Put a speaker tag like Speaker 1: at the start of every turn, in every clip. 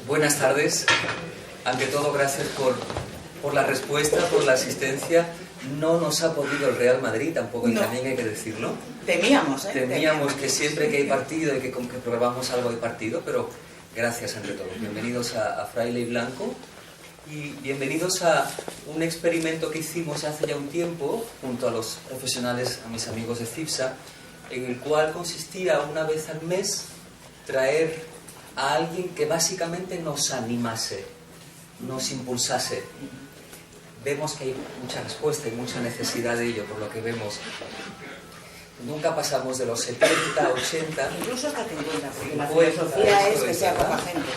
Speaker 1: Buenas tardes. Ante todo, gracias por la respuesta, por la asistencia. No nos ha podido el Real Madrid, tampoco, y también hay que decirlo.
Speaker 2: Temíamos
Speaker 1: que siempre que hay partido y que programamos algo de partido, pero gracias ante todo. Bienvenidos a Fraile y Blanco y bienvenidos a un experimento que hicimos hace ya un tiempo junto a los profesionales, a mis amigos de CIPSA, en el cual consistía una vez al mes traer a alguien que básicamente nos animase, nos impulsase. Vemos que hay mucha respuesta y mucha necesidad de ello, por lo que vemos. Nunca pasamos de los 70, 80...
Speaker 2: Incluso hasta 50, porque la filosofía es que sea poca gente.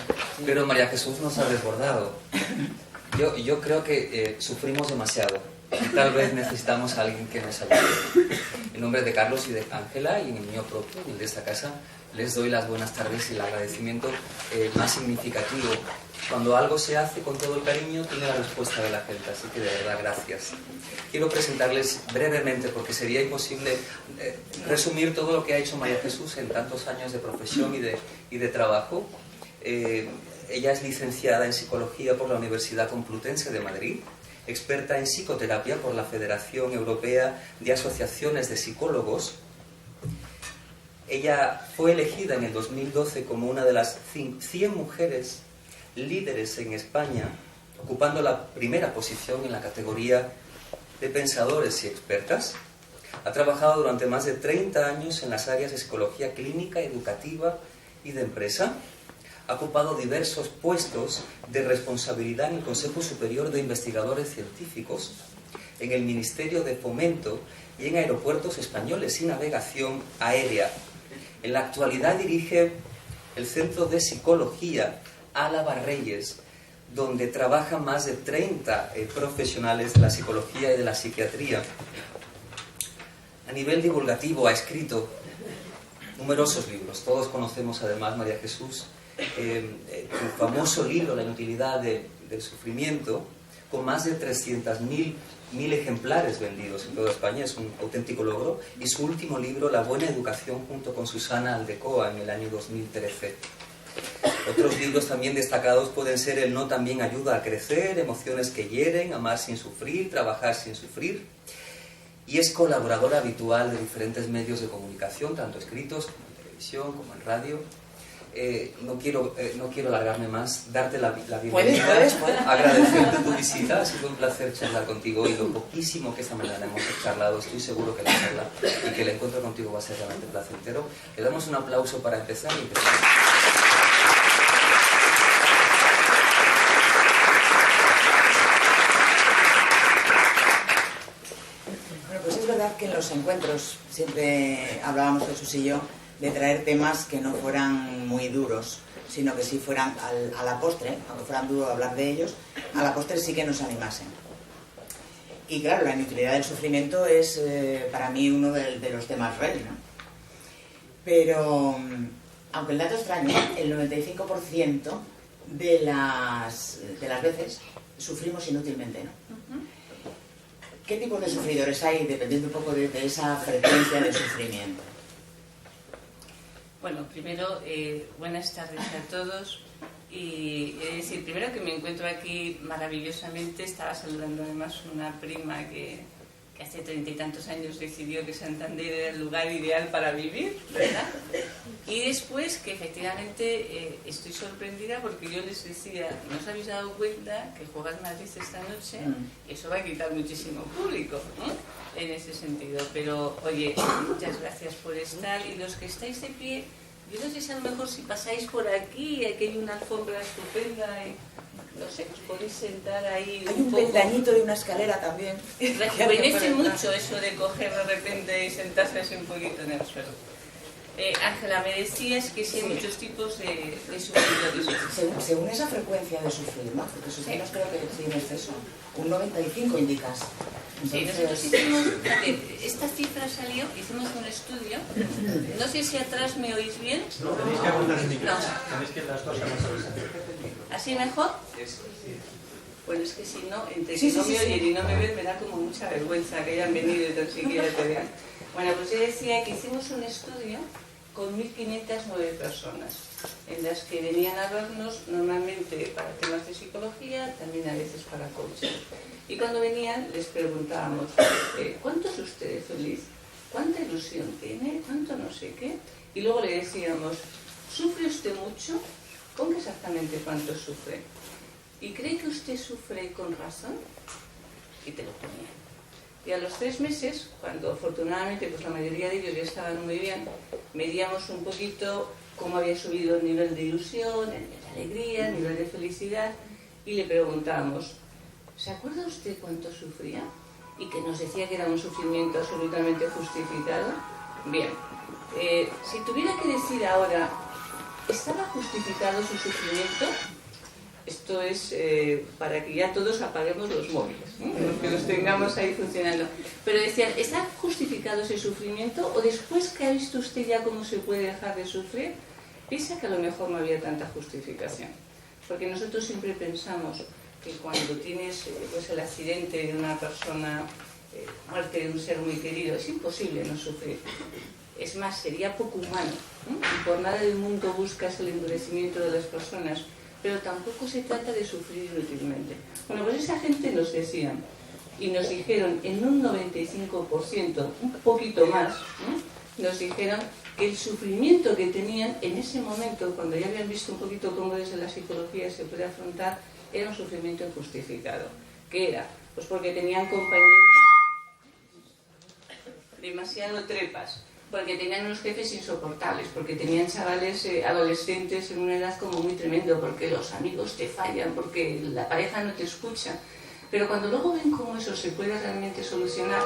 Speaker 1: Pero María Jesús nos ha desbordado. Yo creo que sufrimos demasiado. Y tal vez necesitamos a alguien que nos ayude. En nombre de Carlos y de Ángela, y en el mío propio, y el de esta casa, les doy las buenas tardes y el agradecimiento más significativo. Cuando algo se hace con todo el cariño, tiene la respuesta de la gente, así que de verdad, gracias. Quiero presentarles brevemente, porque sería imposible resumir todo lo que ha hecho María Jesús en tantos años de profesión y de trabajo. Ella es licenciada en Psicología por la Universidad Complutense de Madrid, experta en psicoterapia por la Federación Europea de Asociaciones de Psicólogos. Ella fue elegida en el 2012 como una de las 100 mujeres líderes en España, ocupando la primera posición en la categoría de pensadores y expertas. Ha trabajado durante más de 30 años en las áreas de psicología clínica, educativa y de empresa. Ha ocupado diversos puestos de responsabilidad en el Consejo Superior de Investigadores Científicos, en el Ministerio de Fomento y en Aeropuertos Españoles y Navegación Aérea. En la actualidad dirige el Centro de Psicología Álava Reyes, donde trabajan más de 30 profesionales de la psicología y de la psiquiatría. A nivel divulgativo ha escrito numerosos libros. Todos conocemos además, María Jesús, su famoso libro La inutilidad del sufrimiento, con más de 300.000 ejemplares vendidos en toda España. Es un auténtico logro. Y su último libro, La buena educación, junto con Susana Aldecoa, en el año 2013. Otros libros también destacados pueden ser El no también ayuda a crecer, Emociones que hieren, Amar sin sufrir, Trabajar sin sufrir. Y es colaboradora habitual de diferentes medios de comunicación, tanto escritos como en televisión, como en radio. No quiero alargarme más, darte la bienvenida,
Speaker 2: ¿Puedes?
Speaker 1: Agradecerte tu visita. Ha sido un placer charlar contigo, y lo poquísimo que esta mañana hemos charlado, estoy seguro que la charla y que el encuentro contigo va a ser realmente placentero. Le damos un aplauso para empezar y empezar.
Speaker 2: Pues es verdad que en los encuentros siempre hablábamos Jesús y yo de traer temas que no fueran muy duros, sino que sí fueran a la postre, aunque fueran duros hablar de ellos, a la postre sí que nos animasen. Y claro, la inutilidad del sufrimiento es para mí uno de los temas rey, ¿no? Pero, aunque el dato extraño, el 95% de las veces sufrimos inútilmente, ¿no? ¿Qué tipos de sufridores hay, dependiendo un poco de esa frecuencia de sufrimiento?
Speaker 3: Bueno, primero, buenas tardes a todos. Y es decir, primero que me encuentro aquí maravillosamente. Estaba saludando además una prima que hace 30 y tantos años decidió que Santander era el lugar ideal para vivir, ¿verdad? Y después que efectivamente estoy sorprendida porque yo les decía, ¿no os habéis dado cuenta que juegas Madrid esta noche? Eso va a quitar muchísimo público, ¿no? En ese sentido. Pero, oye, muchas gracias por estar. Y los que estáis de pie, yo no sé si a lo mejor si pasáis por aquí hay una alfombra estupenda y, no sé, os podéis sentar ahí.
Speaker 2: Hay un peldañito de una escalera también.
Speaker 3: Rejuvenece mucho eso de coger de repente y sentarse así un poquito en el suelo. Ángela, me decías que sí hay muchos tipos de sufridores.
Speaker 2: Según esa frecuencia de sufrir, ¿no? Porque sufrimos creo que sí en exceso. Un 95 indicas.
Speaker 3: Sí, nosotros hicimos, esta cifra salió, hicimos un estudio. No sé si atrás me oís bien.
Speaker 4: No, tenéis que apuntar el micrófono. Tenéis que las dos a
Speaker 3: ¿Así mejor? Bueno, es que si no, entre que no me oyen y no me ven, me da como mucha vergüenza que hayan venido y tan siquiera te vean. Bueno, pues yo decía que hicimos un estudio con 1.509 personas, en las que venían a vernos normalmente para temas de psicología, también a veces para coaching. Y cuando venían les preguntábamos, ¿cuánto es usted feliz? ¿Cuánta ilusión tiene? ¿Cuánto no sé qué? Y luego le decíamos, ¿sufre usted mucho? ¿Con qué exactamente cuánto sufre? ¿Y cree que usted sufre con razón? Y te lo ponían. Y a los 3 meses, cuando afortunadamente pues la mayoría de ellos ya estaban muy bien, medíamos un poquito cómo había subido el nivel de ilusión, el nivel de alegría, el nivel de felicidad, y le preguntábamos, ¿se acuerda usted cuánto sufría? Y que nos decía que era un sufrimiento absolutamente justificado. Bien, si tuviera que decir ahora, ¿estaba justificado su sufrimiento? Esto es para que ya todos apaguemos los móviles, que los tengamos ahí funcionando. Pero decían, ¿está justificado ese sufrimiento? ¿O después que ha visto usted ya cómo se puede dejar de sufrir, piensa que a lo mejor no había tanta justificación? Porque nosotros siempre pensamos que cuando tienes pues el accidente de una persona, muerte de un ser muy querido, es imposible no sufrir. Es más, sería poco humano, y por nada del mundo buscas el endurecimiento de las personas, pero tampoco se trata de sufrir inútilmente. Bueno, pues esa gente nos decía, y nos dijeron en un 95%, un poquito más, nos dijeron que el sufrimiento que tenían en ese momento, cuando ya habían visto un poquito cómo desde la psicología se puede afrontar, era un sufrimiento injustificado. ¿Qué era? Pues porque tenían compañeros demasiado trepas, porque tenían unos jefes insoportables, porque tenían chavales adolescentes en una edad como muy tremendo, porque los amigos te fallan, porque la pareja no te escucha. Pero cuando luego ven cómo eso se puede realmente solucionar,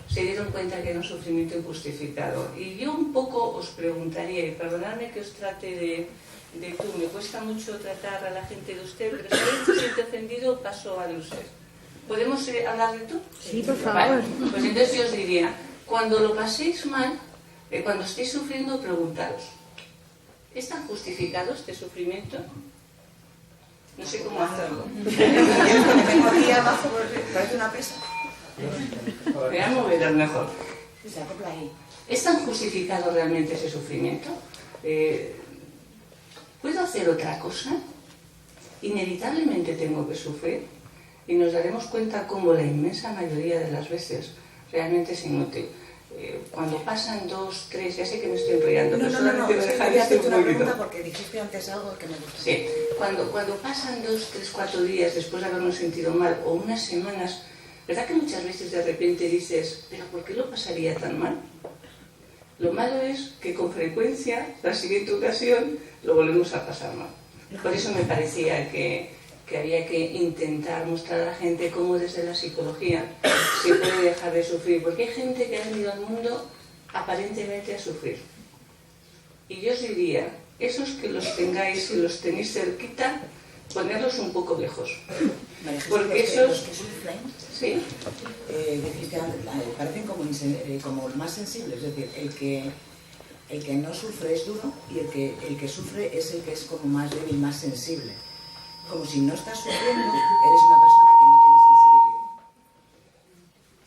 Speaker 3: se dieron cuenta que era un sufrimiento injustificado. Y yo un poco os preguntaría, y perdonadme que os trate de tú, me cuesta mucho tratar a la gente de usted, pero si alguien se siente ofendido, paso al usted. ¿Podemos hablar de tú?
Speaker 5: Sí, por favor.
Speaker 3: Vale, pues entonces yo os diría, cuando lo paséis mal, cuando estéis sufriendo, preguntaros, ¿están justificados este sufrimiento? No sé cómo hacerlo.
Speaker 2: Tengo aquí abajo, parece una pesa.
Speaker 3: Voy a mover mejor.
Speaker 2: Se acopla ahí.
Speaker 3: ¿Es tan justificado realmente ese sufrimiento? ¿Puedo hacer otra cosa? ¿Inevitablemente tengo que sufrir? Y nos daremos cuenta cómo la inmensa mayoría de las veces realmente es inútil. Cuando pasan 2, 3, ya sé que me estoy enrollando, pero solamente me dejáis
Speaker 2: hacerte
Speaker 3: un
Speaker 2: una
Speaker 3: poquito.
Speaker 2: pregunta porque dijiste antes algo que me gusta.
Speaker 3: Sí, cuando pasan 2, 3, 4 días después de habernos sentido mal, o unas semanas, ¿verdad que muchas veces de repente dices, pero ¿por qué lo pasaría tan mal? Lo malo es que con frecuencia, la siguiente ocasión, lo volvemos a pasar mal. Por eso me parecía que había que intentar mostrar a la gente cómo desde la psicología se puede dejar de sufrir, porque hay gente que ha venido al mundo aparentemente a sufrir. Y yo os diría, esos que los tengáis y los tenéis cerquita, ponerlos un poco lejos. Porque esos...
Speaker 2: Los que sufren,
Speaker 3: ¿sí?
Speaker 2: dijiste antes, parecen como más sensibles, es decir, el que no sufre es duro y el que sufre es el que es como más débil, más sensible. Como si no estás sufriendo, eres una persona que no tiene sensibilidad.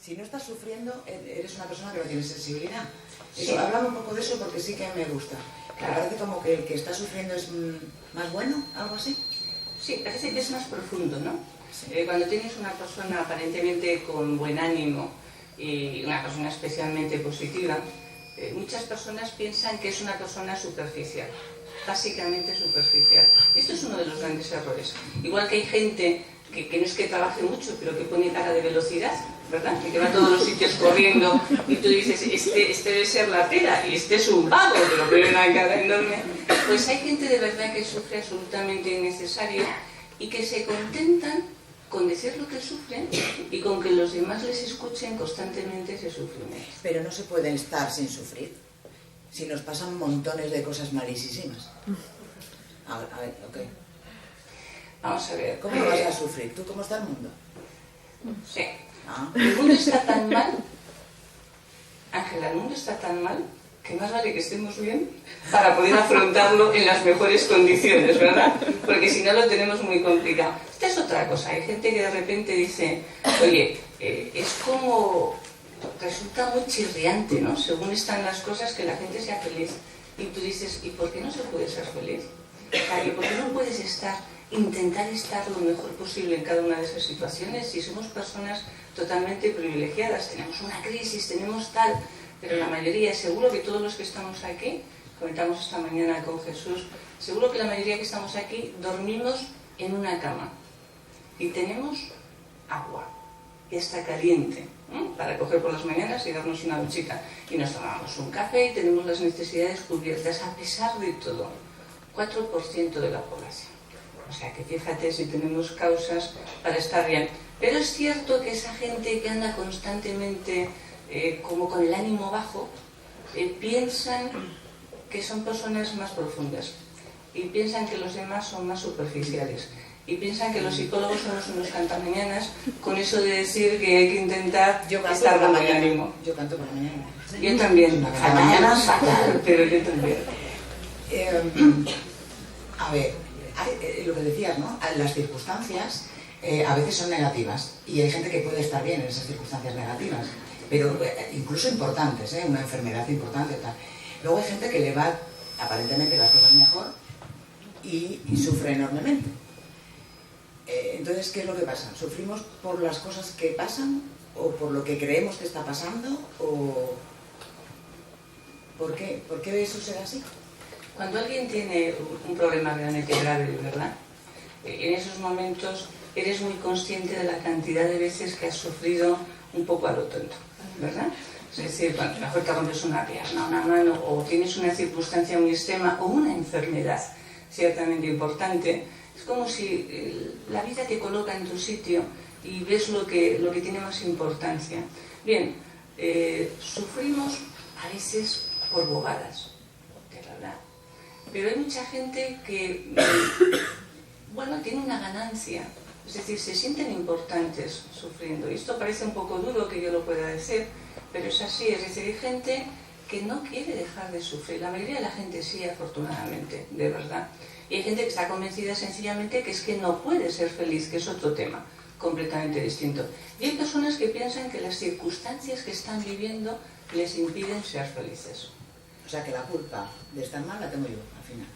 Speaker 2: Si no estás sufriendo, eres una persona que no tiene sensibilidad. Eso, sí. Hablaba un poco de eso porque sí que me gusta. Claro. Me parece como que el que está sufriendo es más bueno, algo así.
Speaker 3: Sí, parece que es más profundo, ¿no? Sí. Cuando tienes una persona aparentemente con buen ánimo y una persona especialmente positiva, muchas personas piensan que es una persona superficial. Básicamente superficial. Esto es uno de los grandes errores. Igual que hay gente que no es que trabaje mucho, pero que pone cara de velocidad, ¿verdad? Que va a todos los sitios corriendo y tú dices, este debe ser la tela y este es un vago, pero tiene una cara enorme. Pues hay gente de verdad que sufre absolutamente innecesario y que se contentan con decir lo que sufren y con que los demás les escuchen constantemente ese sufrimiento.
Speaker 2: Pero no se puede estar sin sufrir. Si nos pasan montones de cosas malísimas. A ver, ok.
Speaker 3: Vamos a ver.
Speaker 2: ¿Cómo vas a sufrir? ¿Tú cómo está el mundo?
Speaker 3: Sí. El mundo está tan mal, Ángela, el mundo está tan mal que más vale que estemos bien para poder afrontarlo en las mejores condiciones, ¿verdad? Porque si no lo tenemos muy complicado. Esta es otra cosa. Hay gente que de repente dice, oye, es como, resulta muy chirriante, ¿no? Según están las cosas, que la gente sea feliz. Y tú dices, ¿y por qué no se puede ser feliz? ¿Y por qué no puedes intentar estar lo mejor posible en cada una de esas situaciones si somos personas totalmente privilegiadas? Tenemos una crisis, tenemos tal, pero la mayoría, seguro que todos los que estamos aquí, comentamos esta mañana con Jesús, seguro que la mayoría que estamos aquí dormimos en una cama y tenemos agua que está caliente, para coger por las mañanas y darnos una duchita, y nos tomamos un café y tenemos las necesidades cubiertas a pesar de todo. 4% de la población. O sea que fíjate si tenemos causas para estar bien. Pero es cierto que esa gente que anda constantemente como con el ánimo bajo, piensan que son personas más profundas y piensan que los demás son más superficiales y piensan que los psicólogos somos unos cantamañanas con eso de decir que hay que intentar estar con el ánimo.
Speaker 2: Yo canto por la mañana.
Speaker 3: Yo también, fatal, pero yo también.
Speaker 2: A ver, lo que decías, ¿no? Las circunstancias a veces son negativas y hay gente que puede estar bien en esas circunstancias negativas, pero incluso importantes, una enfermedad importante o tal. Luego hay gente que le va aparentemente las cosas mejor y sufre enormemente. Entonces, ¿qué es lo que pasa? ¿Sufrimos por las cosas que pasan o por lo que creemos que está pasando? ¿O por qué eso será así?
Speaker 3: Cuando alguien tiene un problema realmente grave, ¿verdad? En esos momentos eres muy consciente de la cantidad de veces que has sufrido un poco a lo tonto, ¿verdad? Es decir, cuando mejor te rompes una pierna, una mano, o tienes una circunstancia muy extrema, o una enfermedad ciertamente importante, es como si la vida te coloca en tu sitio y ves lo que tiene más importancia. Bien, sufrimos a veces por bobadas, de verdad. Pero hay mucha gente que, bueno, tiene una ganancia. Es decir, se sienten importantes sufriendo. Y esto parece un poco duro que yo lo pueda decir, pero es así. Es decir, hay gente que no quiere dejar de sufrir. La mayoría de la gente sí, afortunadamente, de verdad. Y hay gente que está convencida sencillamente que es que no puede ser feliz, que es otro tema completamente distinto. Y hay personas que piensan que las circunstancias que están viviendo les impiden ser felices.
Speaker 2: O sea que la culpa de estar mal la tengo yo, al final.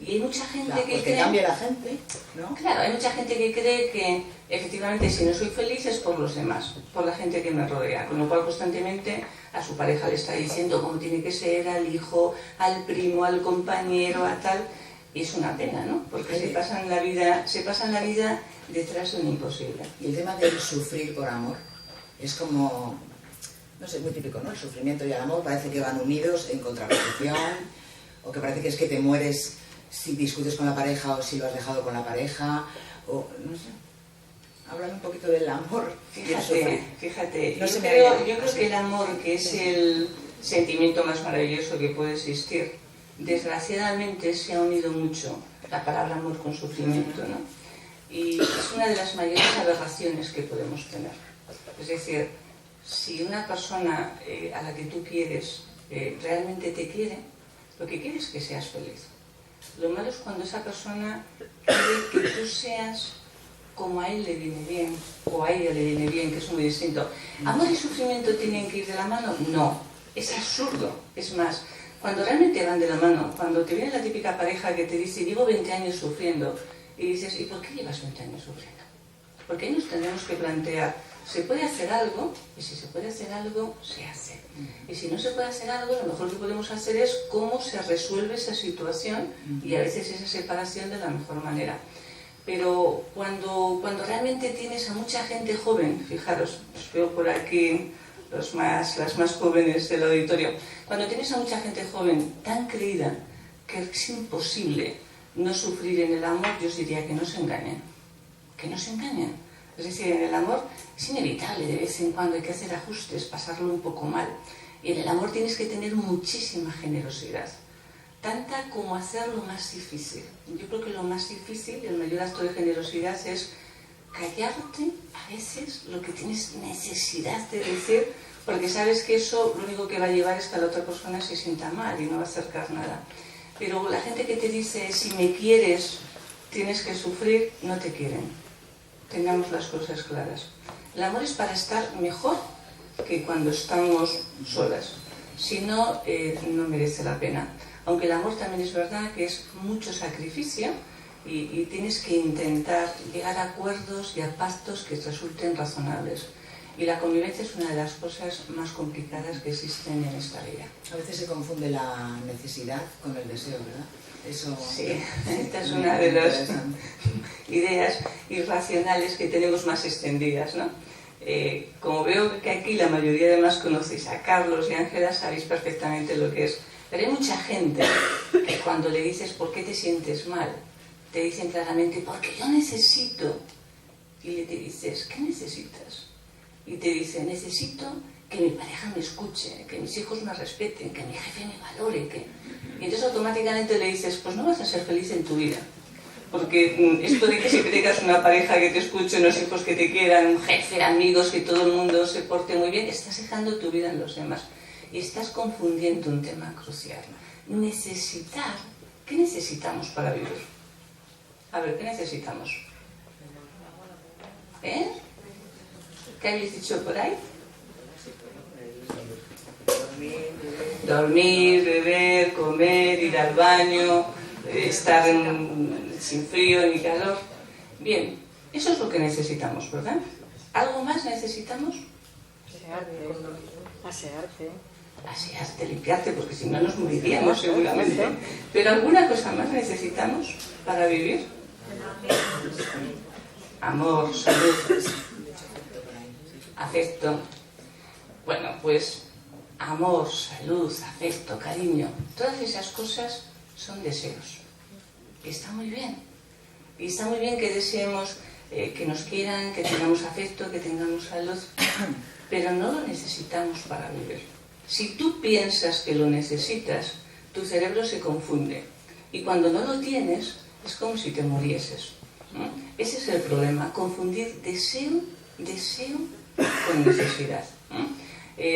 Speaker 3: Y hay mucha gente
Speaker 2: claro,
Speaker 3: que cree...
Speaker 2: cambia la gente, ¿no?
Speaker 3: Claro, hay mucha gente que cree que efectivamente si no soy feliz es por los demás, por la gente que me rodea, con lo cual constantemente a su pareja le está diciendo cómo tiene que ser, al hijo, al primo, al compañero, a tal, y es una pena, ¿no? Porque se pasan la vida detrás de un imposible.
Speaker 2: Y el tema del sufrir por amor es como, no sé, muy típico, ¿no? El sufrimiento y el amor parece que van unidos en contraposición, o que parece que es que te mueres si discutes con la pareja o si lo has dejado con la pareja, o no sé. Háblame un poquito del amor.
Speaker 3: Fíjate,
Speaker 2: no
Speaker 3: yo creo que el amor, que es el sentimiento más maravilloso que puede existir, desgraciadamente se ha unido mucho la palabra amor con sufrimiento, ¿no? Y es una de las mayores aberraciones que podemos tener. Es decir, si una persona a la que tú quieres realmente te quiere, lo que quiere es que seas feliz. Lo malo es cuando esa persona quiere que tú seas como a él le viene bien, o a ella le viene bien, que es muy distinto. ¿Amor y sufrimiento tienen que ir de la mano? No, es absurdo. Es más, cuando realmente van de la mano, cuando te viene la típica pareja que te dice, llevo 20 años sufriendo, y dices, ¿y por qué llevas 20 años sufriendo? Porque ahí nos tendremos que plantear, ¿se puede hacer algo? Y si se puede hacer algo, se hace. Y si no se puede hacer algo, lo mejor que podemos hacer es cómo se resuelve esa situación y a veces esa separación de la mejor manera. Pero cuando realmente tienes a mucha gente joven, fijaros, os veo por aquí las más jóvenes del auditorio, cuando tienes a mucha gente joven tan creída que es imposible no sufrir en el amor, yo os diría que no se engañen. Que no se engañen. Es decir, en el amor es inevitable, de vez en cuando hay que hacer ajustes, pasarlo un poco mal. Y en el amor tienes que tener muchísima generosidad, tanta como hacer lo más difícil. Yo creo que lo más difícil, el mayor acto de generosidad es callarte a veces lo que tienes necesidad de decir, porque sabes que eso lo único que va a llevar es que la otra persona se sienta mal y no va a acercar nada. Pero la gente que te dice, si me quieres,
Speaker 5: tienes que sufrir, no te quieren. Tengamos las cosas claras. El amor es para estar mejor que cuando estamos solas. Si no, no merece la pena. Aunque el amor también es verdad que es mucho sacrificio y tienes que intentar llegar a acuerdos y a pactos que resulten razonables. Y la convivencia es una de las cosas más complicadas que existen en esta vida.
Speaker 2: A veces se confunde la necesidad con el deseo, ¿verdad? Eso
Speaker 5: sí, esta es una de las ideas irracionales que tenemos más extendidas, ¿no? Como veo que aquí la mayoría además conocéis a Carlos y a Ángela, sabéis perfectamente lo que es. Pero hay mucha gente que cuando le dices ¿por qué te sientes mal? Te dicen claramente porque yo necesito. Y le te dices ¿qué necesitas? Y te dice necesito que mi pareja me escuche, que mis hijos me respeten, que mi jefe me valore. Y entonces automáticamente le dices pues no vas a ser feliz en tu vida. Porque esto de que siempre tengas una pareja que te escuche, unos hijos que te quieran, un jefe, amigos, que todo el mundo se porte muy bien, estás dejando tu vida en los demás. Y estás confundiendo un tema crucial. Necesitar. ¿Qué necesitamos para vivir? A ver, ¿qué necesitamos? ¿Qué habéis dicho por ahí? Dormir, beber, comer, ir al baño, estar sin frío ni calor. Bien, eso es lo que necesitamos, ¿verdad? ¿Algo más necesitamos? Asearte, limpiarte, porque si no nos moriríamos seguramente. Pero ¿alguna cosa más necesitamos para vivir? Amor, salud, afecto. Bueno, pues amor, salud, afecto, cariño, todas esas cosas son deseos. Y está muy bien. Y está muy bien que deseemos que nos quieran, que tengamos afecto, que tengamos salud, pero no lo necesitamos para vivir. Si tú piensas que lo necesitas, tu cerebro se confunde. Y cuando no lo tienes, es como si te murieses. ¿No? Ese es el problema, confundir deseo con necesidad.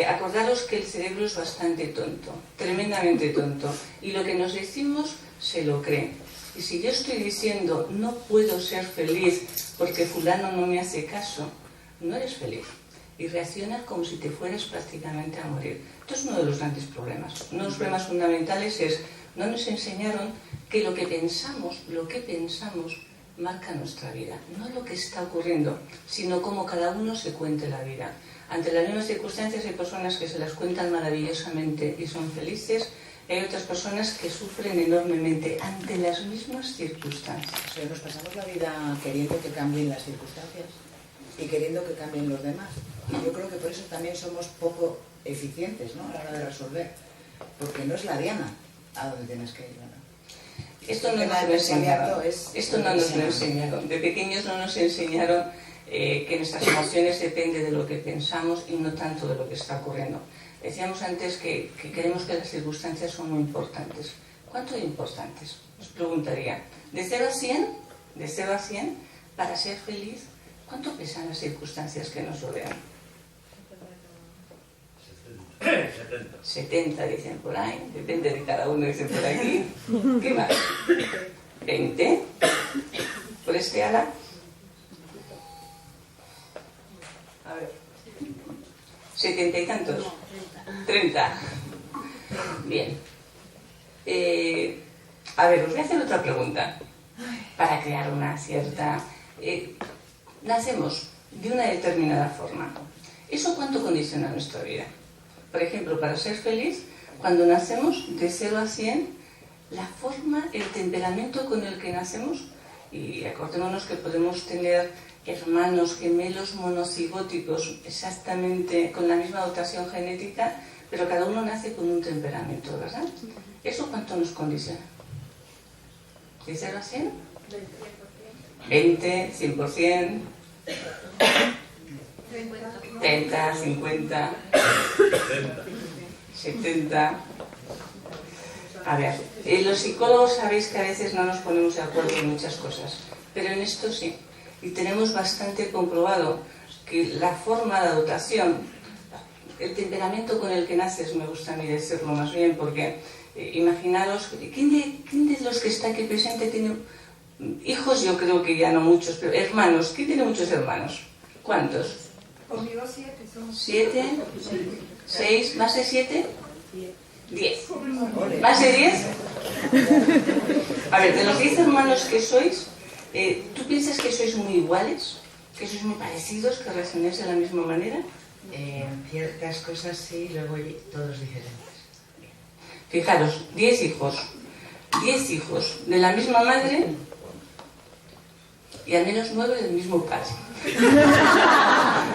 Speaker 5: Acordaros que el cerebro es bastante tonto, tremendamente tonto, y lo que nos decimos se lo cree. Y si yo estoy diciendo no puedo ser feliz porque fulano no me hace caso, no eres feliz. Y reaccionas como si te fueras prácticamente a morir. Esto es uno de los grandes problemas. Uno de los problemas fundamentales es no nos enseñaron que lo que pensamos marca nuestra vida. No lo que está ocurriendo, sino cómo cada uno se cuente la vida. Ante las mismas circunstancias hay personas que se las cuentan maravillosamente y son felices. Hay otras personas que sufren enormemente ante las mismas circunstancias.
Speaker 2: Pero nos pasamos la vida queriendo que cambien las circunstancias y queriendo que cambien los demás. Y yo creo que por eso también somos poco eficientes, ¿no? A la hora de resolver. Porque no es la diana a donde tienes que ir, ¿verdad?
Speaker 5: Esto no nos lo enseñaron. Esto no nos lo enseñaron. De pequeños no nos enseñaron que nuestras emociones dependen de lo que pensamos y no tanto de lo que está ocurriendo. Decíamos antes que creemos que las circunstancias son muy importantes. ¿Cuánto de importantes? Os preguntaría. De 0 a 100, para ser feliz, ¿cuánto pesan las circunstancias que nos rodean? 70 dicen por ahí, depende de cada uno, dicen por aquí. ¿Qué más? 20. ¿Por este ala? A ver. 70 y tantos. 30. Bien. A ver, os voy a hacer otra pregunta para crear una cierta... nacemos de una determinada forma. ¿Eso cuánto condiciona nuestra vida? Por ejemplo, para ser feliz, cuando nacemos de 0 a 100, la forma, el temperamento con el que nacemos, y acordémonos que podemos tener hermanos gemelos monocigóticos exactamente con la misma dotación genética, pero cada uno nace con un temperamento, ¿verdad? ¿Eso cuánto nos condiciona? ¿De 0 a 100? 20, 100%, 30, 50, 70. A ver, los psicólogos sabéis que a veces no nos ponemos de acuerdo en muchas cosas, pero en esto sí. Y tenemos bastante comprobado que la forma de dotación, el temperamento con el que naces, me gusta a mí decirlo más bien, porque imaginaros, ¿quién de los que está aquí presente tiene Hijos yo creo que ya no muchos, pero hermanos, ¿quién tiene muchos hermanos? ¿Cuántos?
Speaker 6: Conmigo 7 somos.
Speaker 5: 7, 6, ¿más de 7? 10. ¿Más de 10? A ver, de los 10 hermanos que sois, ¿tú piensas que sois muy iguales? ¿Que sois muy parecidos? ¿Que reaccionáis de la misma manera?
Speaker 7: En ciertas cosas sí, luego todos diferentes.
Speaker 5: Fijaros, 10 hijos. 10 hijos de la misma madre y al menos 9 del mismo padre.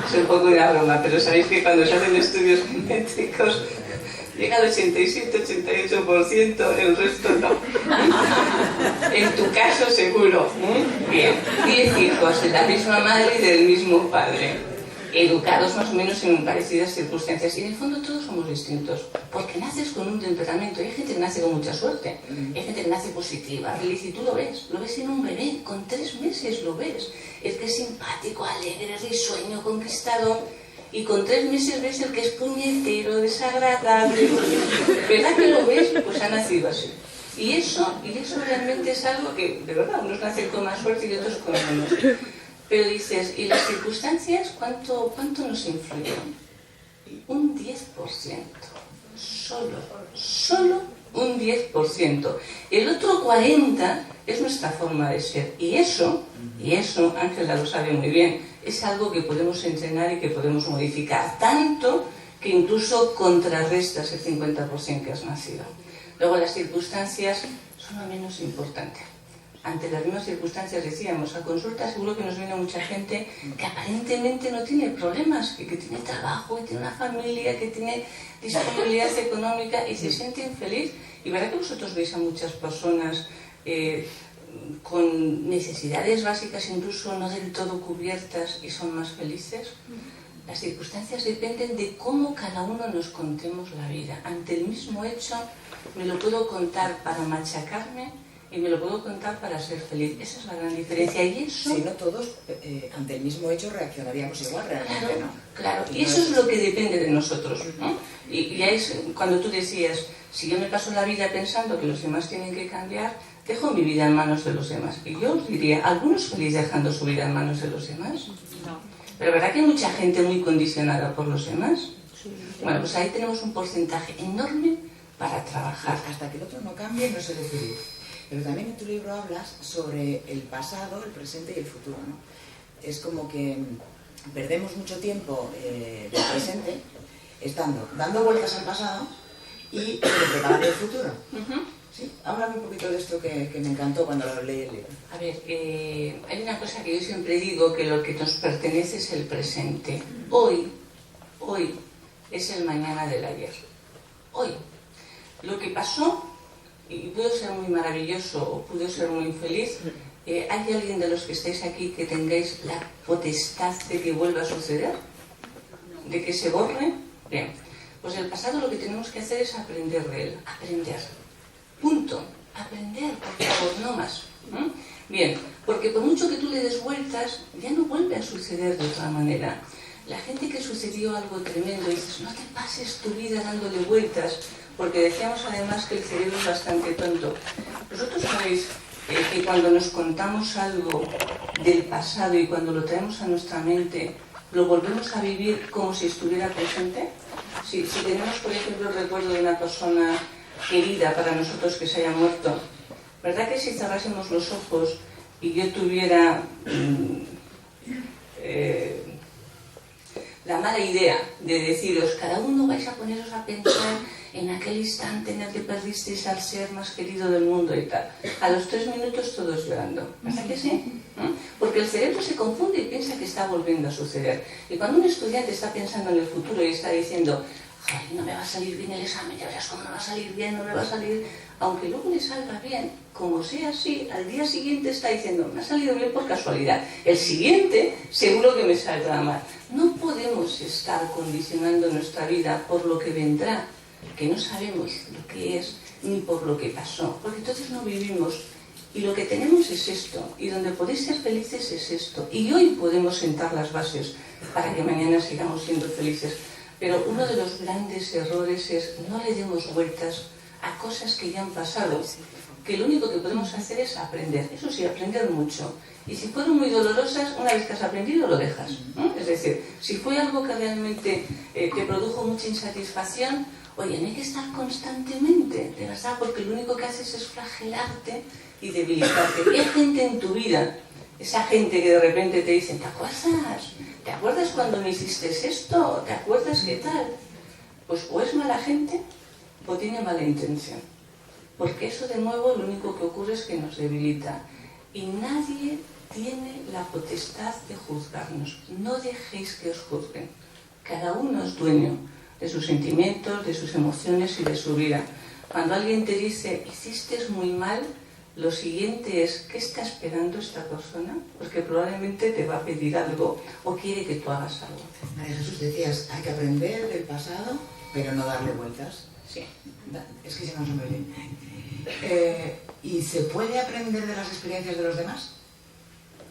Speaker 5: Es un poco una broma, pero sabéis que cuando se hacen estudios genéticos llega al 87-88%, el resto no. En tu caso seguro. Bien, 10 hijos de la misma madre y del mismo padre, educados más o menos en parecidas circunstancias, y en el fondo todos somos distintos, porque naces con un temperamento. Hay gente que nace con mucha suerte, hay gente que nace positiva, feliz, y tú lo ves en un bebé, con 3 meses lo ves, el que es simpático, alegre, risueño, conquistador, y con 3 meses ves el que es puñetero, desagradable. ¿Verdad que lo ves? Pues ha nacido así. Y eso realmente es algo que, de verdad, unos nacen con más suerte y otros con menos. Pero dices, ¿y las circunstancias cuánto nos influyen? Un 10%. Solo un 10%. El otro 40% es nuestra forma de ser. Y eso, Ángela lo sabe muy bien, es algo que podemos entrenar y que podemos modificar, tanto que incluso contrarrestas el 50% que has nacido. Luego las circunstancias son lo menos importante. Ante las mismas circunstancias, decíamos, a consulta seguro que nos viene mucha gente que aparentemente no tiene problemas, que tiene trabajo, que tiene una familia, que tiene disponibilidad económica y se siente infeliz. Y verdad que vosotros veis a muchas personas con necesidades básicas incluso no del todo cubiertas y son más felices. Las circunstancias dependen de cómo cada uno nos contemos la vida. Ante el mismo hecho me lo puedo contar para machacarme y me lo puedo contar para ser feliz. Esa es la gran diferencia. Y eso...
Speaker 2: Si no todos, ante el mismo hecho reaccionaríamos igual, realmente, ¿no?
Speaker 5: Claro, y eso es lo que depende de nosotros, ¿no? Y ya es cuando tú decías, si yo me paso la vida pensando que los demás tienen que cambiar, dejo mi vida en manos de los demás. Y yo os diría, ¿algunos feliz dejando su vida en manos de los demás?
Speaker 3: No.
Speaker 5: Pero ¿verdad que hay mucha gente muy condicionada por los demás? Bueno, pues ahí tenemos un porcentaje enorme para trabajar.
Speaker 2: Hasta que el otro no cambie, no se decide. Pero también en tu libro hablas sobre el pasado, el presente y el futuro, ¿no? Es como que perdemos mucho tiempo del presente dando vueltas al pasado y preparando el futuro. ¿Sí? Háblame un poquito de esto que me encantó cuando lo leí el libro.
Speaker 5: A ver, hay una cosa que yo siempre digo, que lo que nos pertenece es el presente. Hoy es el mañana del ayer. Hoy. Lo que pasó, y pudo ser muy maravilloso o pudo ser muy infeliz, ¿hay alguien de los que estáis aquí que tengáis la potestad de que vuelva a suceder? ¿De que se borre? Bien, pues el pasado lo que tenemos que hacer es aprender de él. Aprender. Punto. Aprender, por favor, no más. Bien, porque por mucho que tú le des vueltas, ya no vuelve a suceder de otra manera. La gente que sucedió algo tremendo, dices, no te pases tu vida dándole vueltas, porque decíamos además que el cerebro es bastante tonto. Vosotros sabéis que cuando nos contamos algo del pasado y cuando lo traemos a nuestra mente, lo volvemos a vivir como si estuviera presente. Si tenemos, por ejemplo, el recuerdo de una persona querida para nosotros que se haya muerto, ¿verdad que si cerrásemos los ojos y yo tuviera la mala idea de deciros, cada uno vais a poneros a pensar en aquel instante en el que perdisteis al ser más querido del mundo y tal, a los 3 minutos todos llorando, ¿verdad que sí? Porque el cerebro se confunde y piensa que está volviendo a suceder. Y cuando un estudiante está pensando en el futuro y está diciendo, ay, no me va a salir bien el examen, ya verás cómo no va a salir bien, no me va a salir, aunque luego le salga bien, como sea así, al día siguiente está diciendo, me ha salido bien por casualidad, el siguiente seguro que me saldrá mal. No podemos estar condicionando nuestra vida por lo que vendrá, que no sabemos lo que es, ni por lo que pasó, porque entonces no vivimos. Y lo que tenemos es esto, y donde podéis ser felices es esto, y hoy podemos sentar las bases para que mañana sigamos siendo felices. Pero uno de los grandes errores es no le demos vueltas a cosas que ya han pasado, que lo único que podemos hacer es aprender. Eso sí, aprender mucho. Y si fueron muy dolorosas, una vez que has aprendido, lo dejas. Es decir, si fue algo que realmente te produjo mucha insatisfacción, oye, no hay que estar constantemente, de verdad, porque lo único que haces es flagelarte y debilitarte. Y hay gente en tu vida, esa gente que de repente te dice, ¿te acuerdas cuando me hiciste esto? ¿Te acuerdas qué tal? Pues o es mala gente o tiene mala intención. Porque eso de nuevo lo único que ocurre es que nos debilita. Y nadie tiene la potestad de juzgarnos. No dejéis que os juzguen. Cada uno es dueño de sus sentimientos, de sus emociones y de su vida. Cuando alguien te dice, hiciste muy mal, lo siguiente es, ¿qué está esperando esta persona? Porque probablemente te va a pedir algo o quiere que tú hagas algo.
Speaker 2: María Jesús, decías, hay que aprender del pasado, pero no darle vueltas.
Speaker 5: Sí.
Speaker 2: Es que si no se me oye. ¿Y se puede aprender de las experiencias de los demás?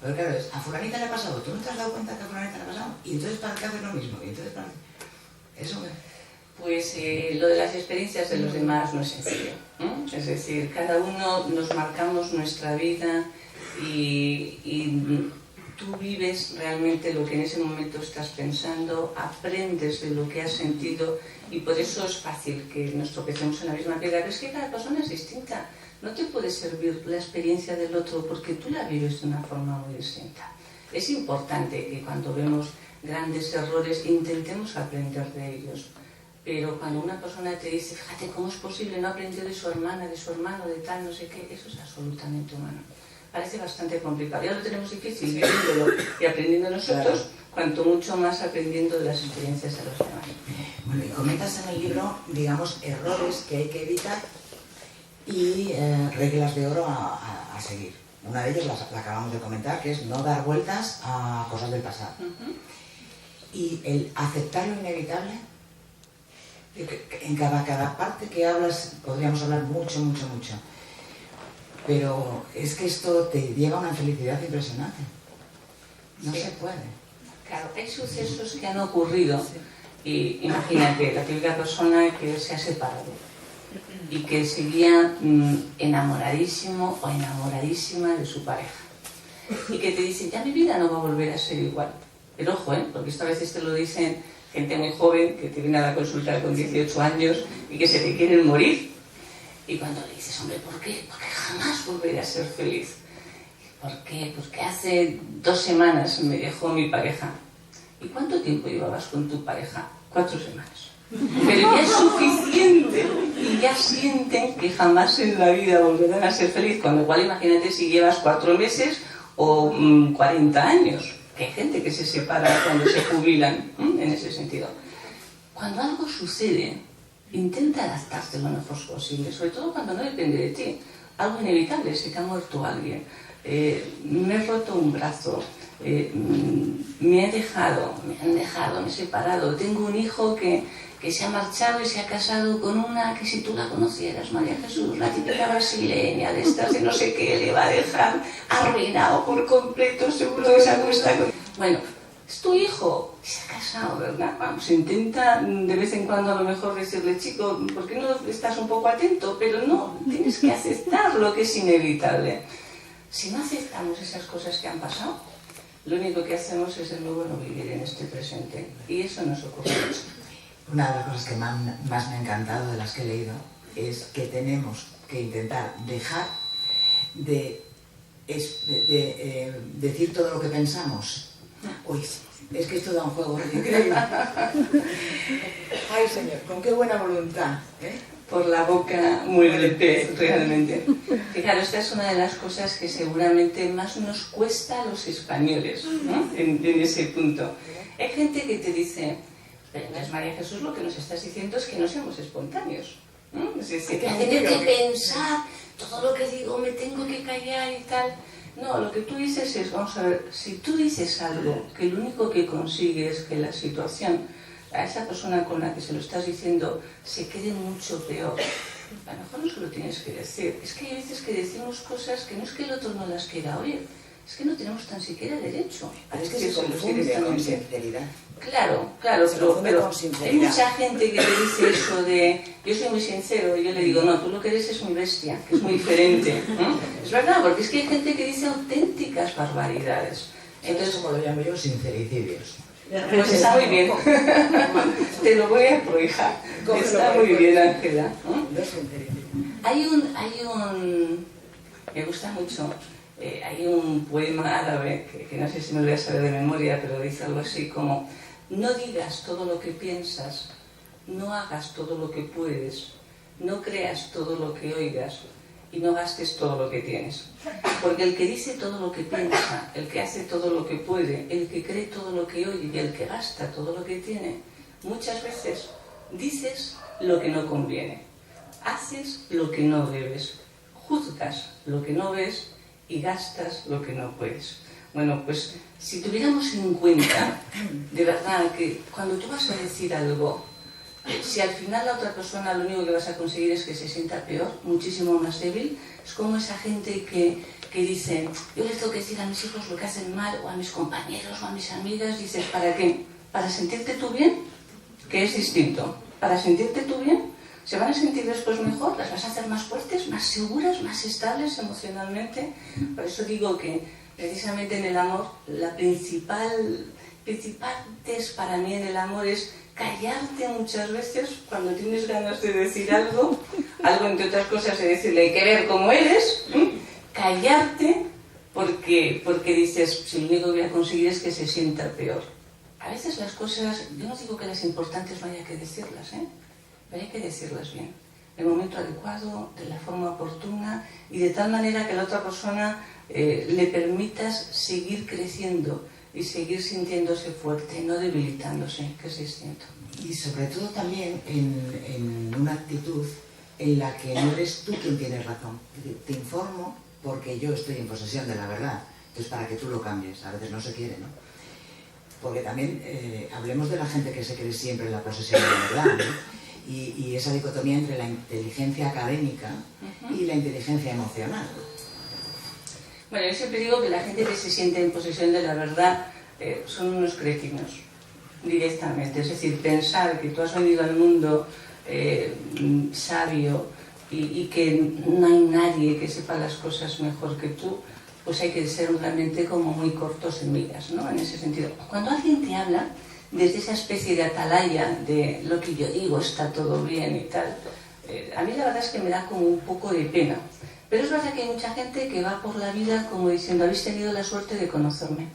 Speaker 2: Pero claro, a fulanita le ha pasado, ¿tú no te has dado cuenta que a fulanita le ha pasado? Y entonces, ¿para qué haces lo mismo? Y entonces, ¿para qué? Eso me...
Speaker 5: Pues lo de las experiencias de los demás no es sencillo. Es decir, cada uno nos marcamos nuestra vida y tú vives realmente lo que en ese momento estás pensando, aprendes de lo que has sentido y por eso es fácil que nos tropecemos en la misma piedra. Pero es que cada persona es distinta. No te puede servir la experiencia del otro porque tú la vives de una forma muy distinta. Es importante que cuando vemos grandes errores intentemos aprender de ellos. Pero cuando una persona te dice, fíjate, ¿cómo es posible? No aprendió de su hermana, de su hermano, de tal, no sé qué. Eso es absolutamente humano. Parece bastante complicado. Ya lo tenemos difícil viviéndolo y aprendiendo nosotros, claro. Cuanto mucho más aprendiendo de las experiencias de los demás.
Speaker 2: Bueno, y comentas en el libro, digamos, errores que hay que evitar y reglas de oro a seguir. Una de ellas la acabamos de comentar, que es no dar vueltas a cosas del pasado. Y el aceptar lo inevitable. En cada parte que hablas podríamos hablar mucho. Pero es que esto te lleva a una felicidad impresionante. No se puede.
Speaker 5: Claro, hay sucesos que han ocurrido. Y imagínate, la típica persona que se ha separado y que seguía enamoradísimo o enamoradísima de su pareja. Y que te dice, ya mi vida no va a volver a ser igual. Pero ojo, porque esto a veces te lo dicen gente muy joven que te viene a la consulta con 18 años y que se te quieren morir. Y cuando le dices, hombre, ¿por qué? Porque jamás volveré a ser feliz. ¿Por qué? Porque hace 2 semanas me dejó mi pareja. ¿Y cuánto tiempo llevabas con tu pareja? 4 semanas. Pero ya es suficiente y ya sienten que jamás en la vida volverán a ser feliz. Con lo cual, imagínate si llevas 4 meses o 40 años. Que hay gente que se separa cuando se jubilan, en ese sentido. Cuando algo sucede, intenta adaptarte lo mejor posible, sobre todo cuando no depende de ti. Algo inevitable, se te ha muerto alguien, me he roto un brazo, me han dejado, me he separado, tengo un hijo que se ha marchado y se ha casado con una que si tú la conocieras, María Jesús, la típica brasileña de estas de no sé qué, le va a dejar arruinado por completo, seguro que se acuesta con... Bueno, es tu hijo, se ha casado, ¿verdad? Vamos, intenta de vez en cuando a lo mejor decirle, chico, ¿por qué no estás un poco atento? Pero no, tienes que aceptar lo que es inevitable. Si no aceptamos esas cosas que han pasado, lo único que hacemos es de nuevo no vivir en este presente. Y eso nos ocurre mucho.
Speaker 2: Una de las cosas que más me ha encantado de las que he leído es que tenemos que intentar dejar de decir todo lo que pensamos. Uy, es que esto da un juego increíble. Ay, Señor, con qué buena voluntad, ¿eh?
Speaker 5: Por la boca muérdete, realmente. Que claro, esta es una de las cosas que seguramente más nos cuesta a los españoles, ¿no? En ese punto. Hay gente que te dice, pero entonces, María Jesús, lo que nos estás diciendo es que no seamos espontáneos, ¿no? Es decir, que tengo que pensar, todo lo que digo me tengo que callar y tal. No, lo que tú dices es, vamos a ver, si tú dices algo que lo único que consigue es que la situación a esa persona con la que se lo estás diciendo se quede mucho peor, a lo mejor no se lo tienes que decir. Es que hay veces que decimos cosas que no es que el otro no las quiera oír, es que no tenemos tan siquiera derecho a
Speaker 2: Es que
Speaker 5: decir
Speaker 2: se
Speaker 5: si lo
Speaker 2: confunde
Speaker 5: quieres
Speaker 2: con
Speaker 5: también.
Speaker 2: sinceridad.
Speaker 5: Claro,
Speaker 2: Se confunde
Speaker 5: pero
Speaker 2: con
Speaker 5: hay
Speaker 2: sinceridad.
Speaker 5: mucha gente que te dice eso de yo soy muy sincero, y yo le digo, no, tú lo que eres es muy bestia, que es muy diferente. Es verdad, porque es que hay gente que dice auténticas barbaridades.
Speaker 7: Entonces, como lo llamo yo, sincericidios.
Speaker 5: Pues está muy bien. Te lo voy a prohijar. Está muy bien, Ángela.
Speaker 2: Los sincericidios.
Speaker 5: Hay un... Me gusta mucho. Hay un poema árabe que no sé si me lo voy a saber de memoria, pero dice algo así como: no digas todo lo que piensas, no hagas todo lo que puedes, no creas todo lo que oigas y no gastes todo lo que tienes. Porque el que dice todo lo que piensa, el que hace todo lo que puede, el que cree todo lo que oye y el que gasta todo lo que tiene, muchas veces dices lo que no conviene, haces lo que no debes, juzgas lo que no ves y gastas lo que no puedes. Bueno, pues si tuviéramos en cuenta, de verdad, que cuando tú vas a decir algo, si al final la otra persona lo único que vas a conseguir es que se sienta peor, muchísimo más débil, es como esa gente que dice, yo les tengo que decir a mis hijos lo que hacen mal, o a mis compañeros, o a mis amigas, dices, ¿para qué? ¿Para sentirte tú bien? Que es distinto. ¿Para sentirte tú bien? ¿Se van a sentir después mejor? ¿Las vas a hacer más fuertes, más seguras, más estables emocionalmente? Por eso digo que precisamente en el amor, la principal test para mí en el amor es callarte muchas veces cuando tienes ganas de decir algo entre otras cosas de decirle hay que ver cómo eres, callarte porque dices, si lo único que voy a conseguir es que se sienta peor. A veces las cosas, yo no digo que las importantes no haya que decirlas, pero hay que decirlas bien, en el momento adecuado, de la forma oportuna y de tal manera que a la otra persona le permitas seguir creciendo y seguir sintiéndose fuerte, no debilitándose, que es distinto.
Speaker 7: Y sobre todo también en una actitud en la que no eres tú quien tienes razón. Te informo porque yo estoy en posesión de la verdad, entonces para que tú lo cambies, a veces no se quiere, ¿no? Porque también hablemos de la gente que se cree siempre en la posesión de la verdad, ¿no? Y esa dicotomía entre la inteligencia académica y la inteligencia emocional.
Speaker 5: Bueno, yo siempre digo que la gente que se siente en posesión de la verdad son unos cretinos, directamente. Es decir, pensar que tú has venido al mundo sabio y que no hay nadie que sepa las cosas mejor que tú, pues hay que ser realmente como muy cortos en miras, ¿no? En ese sentido. Cuando alguien te habla desde esa especie de atalaya de lo que yo digo está todo bien y tal, a mí la verdad es que me da como un poco de pena. Pero es verdad que hay mucha gente que va por la vida como diciendo, habéis tenido la suerte de conocerme.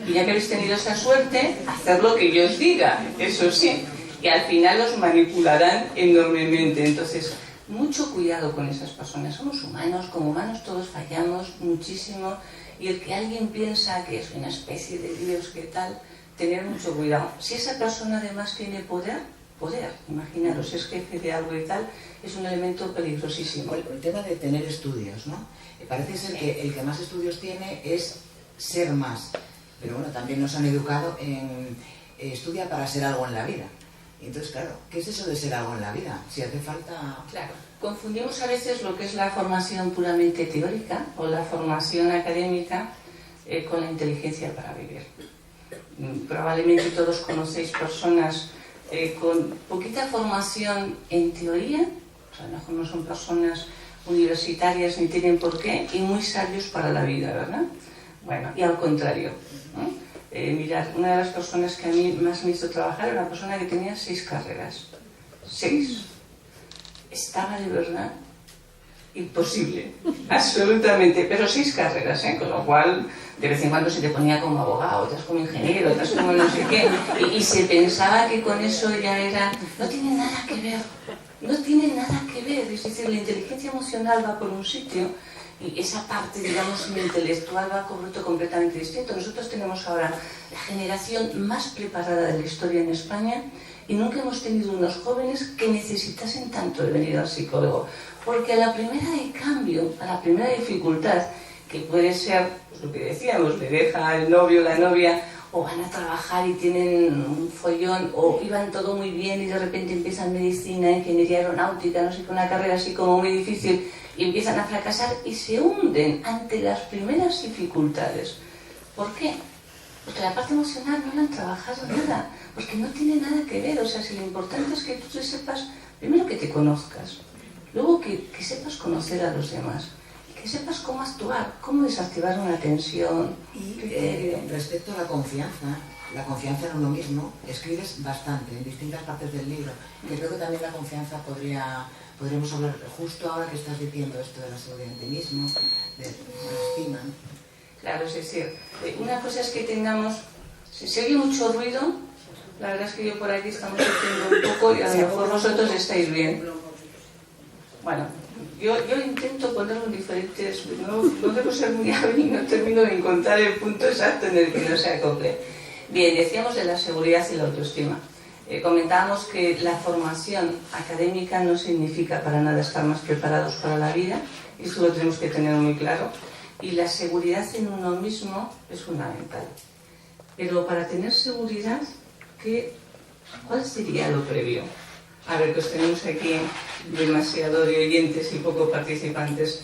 Speaker 5: Y ya que habéis tenido esa suerte, hacer lo que yo os diga, eso sí. Y al final os manipularán enormemente. Entonces, mucho cuidado con esas personas. Somos humanos, como humanos todos fallamos muchísimo. Y el que alguien piensa que es una especie de Dios, que tal, tener mucho cuidado. Si esa persona además tiene poder, imaginaros, es jefe de algo y tal, es un elemento peligrosísimo.
Speaker 7: El tema de tener estudios, ¿no? Parece ser que el que más estudios tiene es ser más. Pero bueno, también nos han educado en estudia para ser algo en la vida. Entonces, claro, ¿qué es eso de ser algo en la vida? Si hace falta...
Speaker 5: Claro, confundimos a veces lo que es la formación puramente teórica o la formación académica con la inteligencia para vivir. Probablemente todos conocéis personas con poquita formación en teoría, o sea, a lo mejor no son personas universitarias ni tienen por qué, y muy sabios para la vida, ¿verdad? Bueno, y al contrario, ¿no? Mirad, una de las personas que a mí más me hizo trabajar era una persona que tenía 6 carreras. 6. Estaba de verdad imposible, absolutamente, pero 6 carreras, con lo cual de vez en cuando se te ponía como abogado, otras como ingeniero, otras como no sé qué, y se pensaba que con eso ya era... No tiene nada que ver, no tiene nada que ver, es decir, la inteligencia emocional va por un sitio y esa parte, digamos, intelectual va por otro completamente distinto. Nosotros tenemos ahora la generación más preparada de la historia en España y nunca hemos tenido unos jóvenes que necesitasen tanto de venir al psicólogo, porque a la primera de cambio, a la primera dificultad, que puede ser, pues lo que decíamos, le deja el novio, la novia, o van a trabajar y tienen un follón, o iban todo muy bien y de repente empiezan medicina, ingeniería aeronáutica, no sé qué, una carrera así como muy difícil, y empiezan a fracasar y se hunden ante las primeras dificultades. ¿Por qué? Porque la parte emocional no la han trabajado nada, porque no tiene nada que ver. O sea, si lo importante es que tú te sepas, primero que te conozcas, luego que sepas conocer a los demás, que sepas cómo actuar, cómo desactivar una tensión.
Speaker 7: Y respecto a la confianza en uno mismo, escribes bastante en distintas partes del libro, que creo que también la confianza podríamos hablar justo ahora que estás diciendo esto de la seguridad en ti mismo, de la estima, ¿no?
Speaker 5: Claro, es decir, una cosa es que tengamos, si se oye mucho ruido, la verdad es que yo por aquí estamos haciendo un poco y a lo mejor vosotros estáis bien. Bueno, yo intento ponerlo en diferentes, no debo ser muy hábil y no termino de encontrar el punto exacto en el que no se acople. Bien, decíamos de la seguridad y la autoestima. Comentábamos que la formación académica no significa para nada estar más preparados para la vida, eso lo tenemos que tener muy claro, y la seguridad en uno mismo es fundamental. Pero para tener seguridad, ¿cuál sería lo previo? A ver, que os tenemos aquí demasiado de oyentes y poco participantes.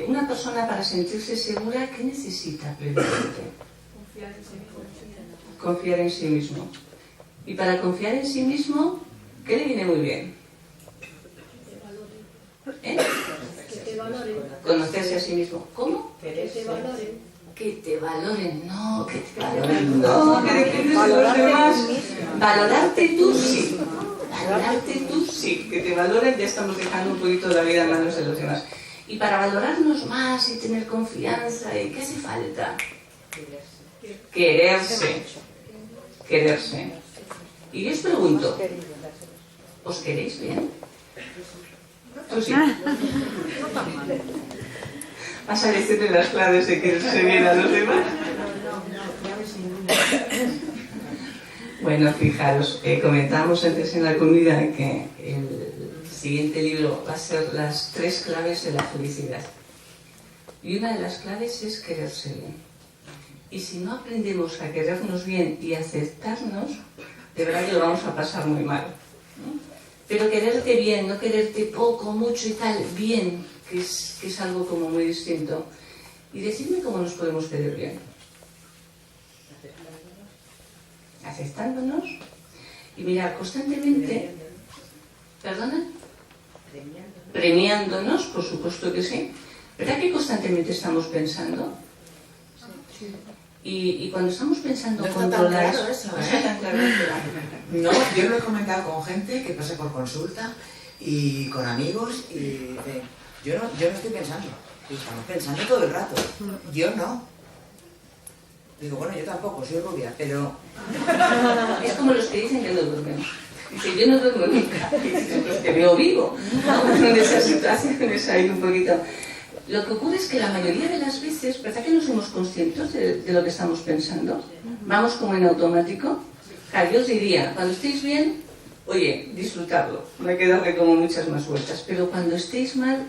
Speaker 5: Una persona para sentirse segura, ¿qué necesita previamente? Confiar en sí mismo. Y para confiar en sí mismo, ¿qué le viene muy bien? ¿Eh?
Speaker 6: Que te valoren.
Speaker 5: Conocerse a sí mismo. ¿Cómo?
Speaker 6: Que te valoren.
Speaker 5: Que te valoren, no, que te valoren, no, que dependes de los demás. Valorarte tú sí. Valorarte tú sí. Que te valoren, ya estamos dejando un poquito la vida en manos de los demás. Y para valorarnos más y tener confianza, ¿qué hace falta? Quererse. Quererse. Y yo os pregunto, ¿os queréis bien? Tú sí. ¿Vas a decirle las claves de quererse bien a los demás? Bueno, fijaros, comentábamos antes en la comida que el siguiente libro va a ser las 3 claves de la felicidad. Y una de las claves es quererse bien. Y si no aprendemos a querernos bien y aceptarnos, de verdad que lo vamos a pasar muy mal, ¿no? Pero quererte bien, no quererte poco, mucho y tal, bien, que es algo como muy distinto. Y decidme cómo nos podemos querer bien. Aceptándonos. Y mirar constantemente, ¿perdona? Premiándonos, por supuesto que sí. ¿Verdad que constantemente estamos pensando? Y cuando estamos pensando
Speaker 7: no
Speaker 5: controlar...
Speaker 7: está tan claro eso,
Speaker 5: no está tan claro.
Speaker 7: No, yo lo he comentado con gente que pasa por consulta y con amigos y yo no estoy pensando. Y estamos pensando todo el rato. Yo no. Digo, bueno, yo tampoco, soy rubia, pero...
Speaker 5: Es como los que dicen que no duermen. Dice, yo no duermo nunca. Los que veo vivo. En esas situaciones hay un poquito... Lo que ocurre es que la mayoría de las veces, ¿verdad que no somos conscientes de lo que estamos pensando? Vamos como en automático. Claro, yo os diría, cuando estéis bien, oye, disfrutarlo. No hay que darle como muchas más vueltas. Pero cuando estéis mal,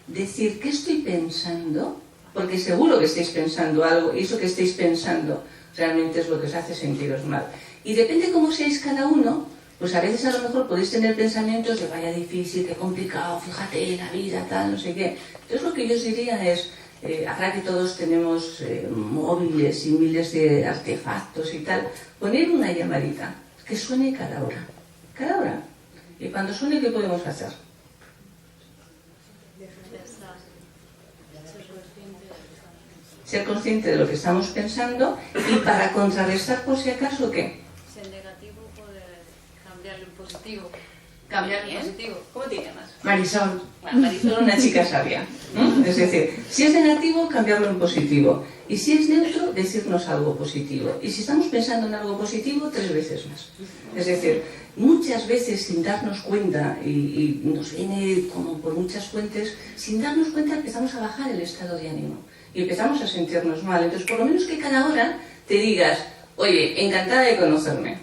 Speaker 5: decir, ¿qué estoy pensando? Porque seguro que estáis pensando algo, y eso que estáis pensando realmente es lo que os hace sentiros mal. Y depende cómo seáis cada uno, pues a veces a lo mejor podéis tener pensamientos de vaya difícil, qué complicado, fíjate, la vida, tal, no sé qué. Entonces lo que yo os diría es, acá que todos tenemos móviles y miles de artefactos y tal, poner una llamadita que suene cada hora. Cada hora. Y cuando suene, ¿qué podemos hacer? Ser consciente de lo que estamos pensando y para contrarrestar por si acaso, ¿qué?
Speaker 6: Si el negativo, poder cambiarlo en positivo.
Speaker 3: ¿Cambiar bien?
Speaker 6: Positivo.
Speaker 3: ¿Cómo te llamas?
Speaker 7: Marisol.
Speaker 5: Bueno, Marisol, una chica sabia. ¿No? Es decir, si es negativo, cambiarlo en positivo. Y si es neutro, decirnos algo positivo. Y si estamos pensando en algo positivo, 3 veces más. Es decir, muchas veces sin darnos cuenta, y nos viene como por muchas fuentes, sin darnos cuenta empezamos a bajar el estado de ánimo. Y empezamos a sentirnos mal. Entonces, por lo menos que cada hora te digas, oye, encantada de conocerme.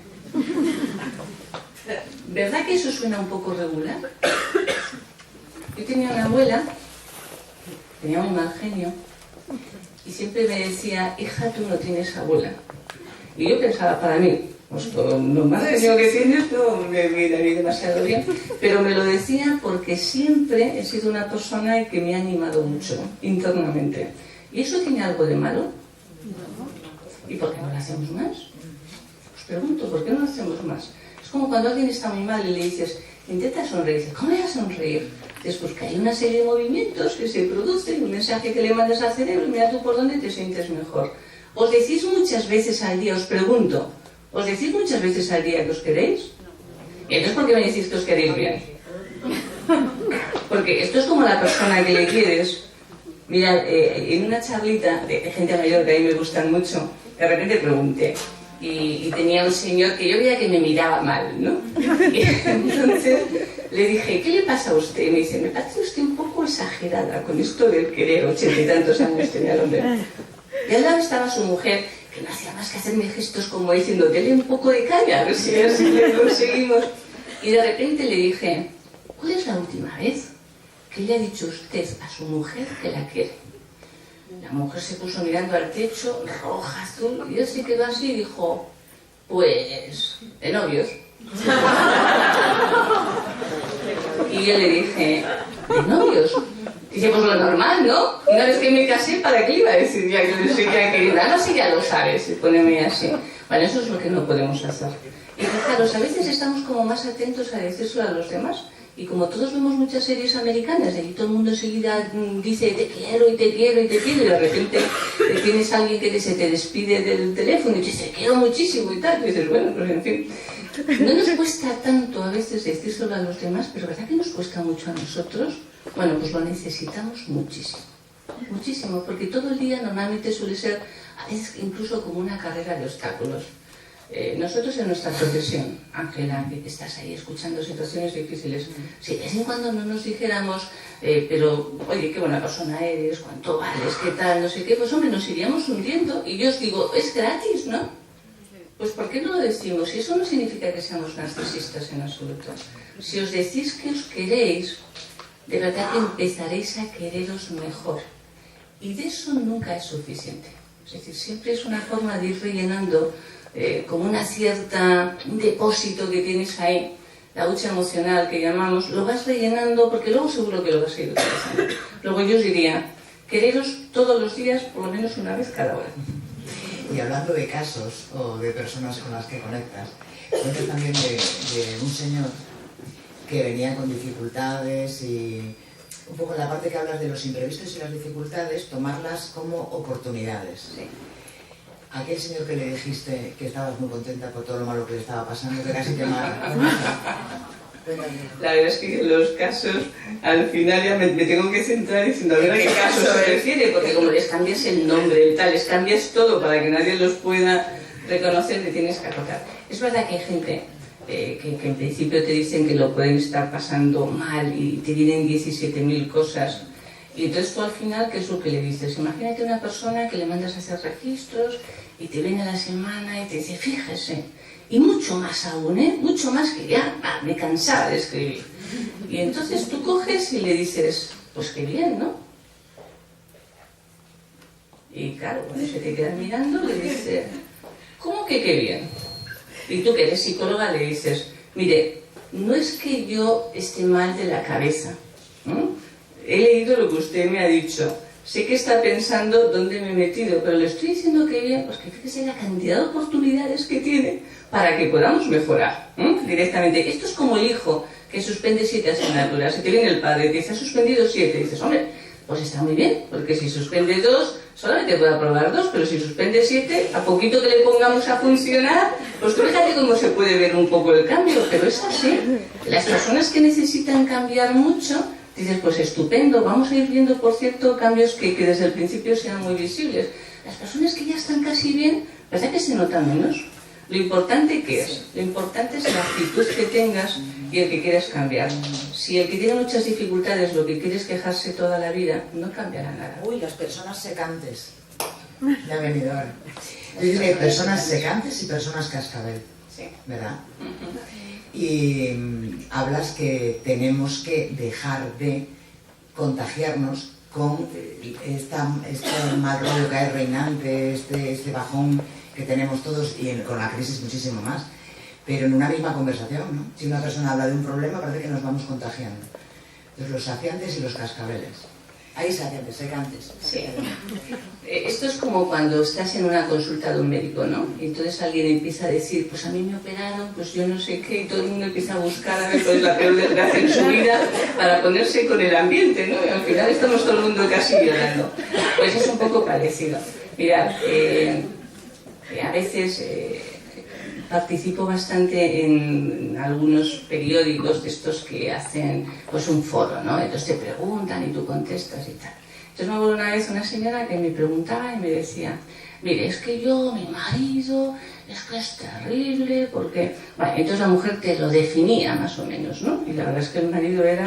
Speaker 5: ¿Verdad que eso suena un poco regular? Yo tenía una abuela, tenía muy mal genio, y siempre me decía, hija, tú no tienes abuela. Y yo pensaba, para mí, pues con lo más genio que tienes, no me viene a mí demasiado bien, pero me lo decía porque siempre he sido una persona que me ha animado mucho internamente. ¿Y eso tiene algo de malo? ¿Y por qué no lo hacemos más? Os pregunto, ¿por qué no lo hacemos más? Es como cuando alguien está muy mal y le dices, intenta sonreír. Dices, ¿cómo voy a sonreír? Dices, pues que hay una serie de movimientos que se producen, un mensaje que le mandas al cerebro y mira tú por dónde te sientes mejor. Os decís muchas veces al día, os pregunto, ¿os decís muchas veces al día que os queréis? ¿Y entonces por qué me decís que os queréis bien? Porque esto es como la persona que le quieres. Mira, en una charlita de gente mayor que a mí me gustan mucho, de repente pregunté, y tenía un señor que yo veía que me miraba mal, ¿no? Y entonces le dije, ¿qué le pasa a usted? Y me dice, me parece usted un poco exagerada con esto del querer, 80 y tantos años tenía el hombre. Y al lado estaba su mujer, que no hacía más que hacerme gestos como diciendo, dele un poco de caña, a ver si le conseguimos. Y de repente le dije, ¿cuál es la última vez que le ha dicho usted a su mujer que la quiere? La mujer se puso mirando al techo, roja, azul, y él se quedó así y dijo, pues, de novios. Y yo le dije, ¿de novios? Dice, pues lo normal, ¿no? Una vez que me casé, ¿para qué iba a decir ya que le seguía queriendo? No sé, ya lo sabes, se pone muy así. Bueno, eso es lo que no podemos hacer. Y fijaros, a veces estamos como más atentos a decírselo a los demás. Y como todos vemos muchas series americanas, de ahí todo el mundo enseguida dice te quiero y te quiero y te quiero, y de repente tienes a alguien que se te despide del teléfono y te dice te quiero muchísimo y tal, y dices, bueno, pues en fin. No nos cuesta tanto a veces decírselo a los demás, pero ¿verdad que nos cuesta mucho a nosotros? Bueno, pues lo necesitamos muchísimo, muchísimo, porque todo el día normalmente suele ser, a veces incluso como una carrera de obstáculos. Nosotros en nuestra profesión, Ángela, que estás ahí escuchando situaciones difíciles, si de vez en cuando no nos dijéramos, pero oye, qué buena persona eres, cuánto vales, qué tal, no sé qué, pues hombre, nos iríamos hundiendo. Y yo os digo, es gratis, ¿no? Pues ¿por qué no lo decimos? Y eso no significa que seamos narcisistas en absoluto. Si os decís que os queréis, de verdad que empezaréis a quereros mejor. Y de eso nunca es suficiente. Es decir, siempre es una forma de ir rellenando como un depósito que tienes ahí, la hucha emocional que llamamos, lo vas rellenando porque luego seguro que lo vas a ir utilizando. Luego yo os diría, quereros todos los días por lo menos una vez cada hora.
Speaker 7: Y hablando de casos o de personas con las que conectas, cuentas también de un señor que venía con dificultades y un poco en la parte que hablas de los imprevistos y las dificultades, tomarlas como oportunidades.
Speaker 5: Sí.
Speaker 7: Aquel señor que le dijiste que estabas muy contenta por todo lo malo que le estaba pasando, que casi te mata.
Speaker 5: La verdad es que en los casos, al final ya me tengo que centrar diciendo a ver a qué caso se refiere, porque como les cambias el nombre y tal, les cambias todo para que nadie los pueda reconocer, te tienes que acotar. Es verdad que hay gente que en principio te dicen que lo pueden estar pasando mal y te vienen 17.000 cosas. Y entonces tú al final, ¿qué es lo que le dices? Imagínate una persona que le mandas a hacer registros y te viene a la semana y te dice, fíjese, y mucho más aún, mucho más que ya me cansaba de escribir. Y entonces tú coges y le dices, pues qué bien, ¿no? Y claro, cuando se te quedan mirando, le dices, ¿cómo que qué bien? Y tú que eres psicóloga le dices, mire, no es que yo esté mal de la cabeza, ¿no? He leído lo que usted me ha dicho, sé que está pensando dónde me he metido, pero le estoy diciendo que bien, pues que fíjese la cantidad de oportunidades que tiene para que podamos mejorar directamente. Esto es como el hijo que suspende 7 asignaturas, y te viene el padre y te dice, ha suspendido 7, y dices, hombre, pues está muy bien, porque si suspende 2, solamente puede aprobar 2, pero si suspende 7, a poquito que le pongamos a funcionar, pues tú fíjate cómo se puede ver un poco el cambio, pero es así. Las personas que necesitan cambiar mucho, dices, pues estupendo, vamos a ir viendo, por cierto, cambios que desde el principio sean muy visibles. Las personas que ya están casi bien, ¿verdad que se notan menos? Lo importante ¿qué es? Lo importante es la actitud que tengas y el que quieras cambiar. Si el que tiene muchas dificultades lo que quiere es quejarse toda la vida, no cambiará nada.
Speaker 7: Uy, las personas secantes. Ya ha venido ahora. Dice personas secantes y personas cascabel.
Speaker 5: Sí.
Speaker 7: ¿Verdad? Y hablas que tenemos que dejar de contagiarnos con este mal rollo que hay reinante, este bajón que tenemos todos y con la crisis muchísimo más, pero en una misma conversación, ¿no? Si una persona habla de un problema parece que nos vamos contagiando. Entonces los saciantes y los cascabeles. Hay saciantes, secantes.
Speaker 5: Sí. Esto es como cuando estás en una consulta de un médico, ¿no? Y entonces alguien empieza a decir, pues a mí me operaron, pues yo no sé qué, y todo el mundo empieza a buscar a ver cuál es la peor desgracia en su vida para ponerse con el ambiente, ¿no? Y al final estamos todo el mundo casi llorando. Pues es un poco parecido. Mirad, a veces participo bastante en algunos periódicos de estos que hacen pues un foro, ¿no? Entonces te preguntan y tú contestas y tal. Entonces me acuerdo una vez una señora que me preguntaba y me decía, mire, es que yo, mi marido, es que es terrible, porque... Bueno, entonces la mujer te lo definía más o menos, ¿no? Y la verdad es que el marido era,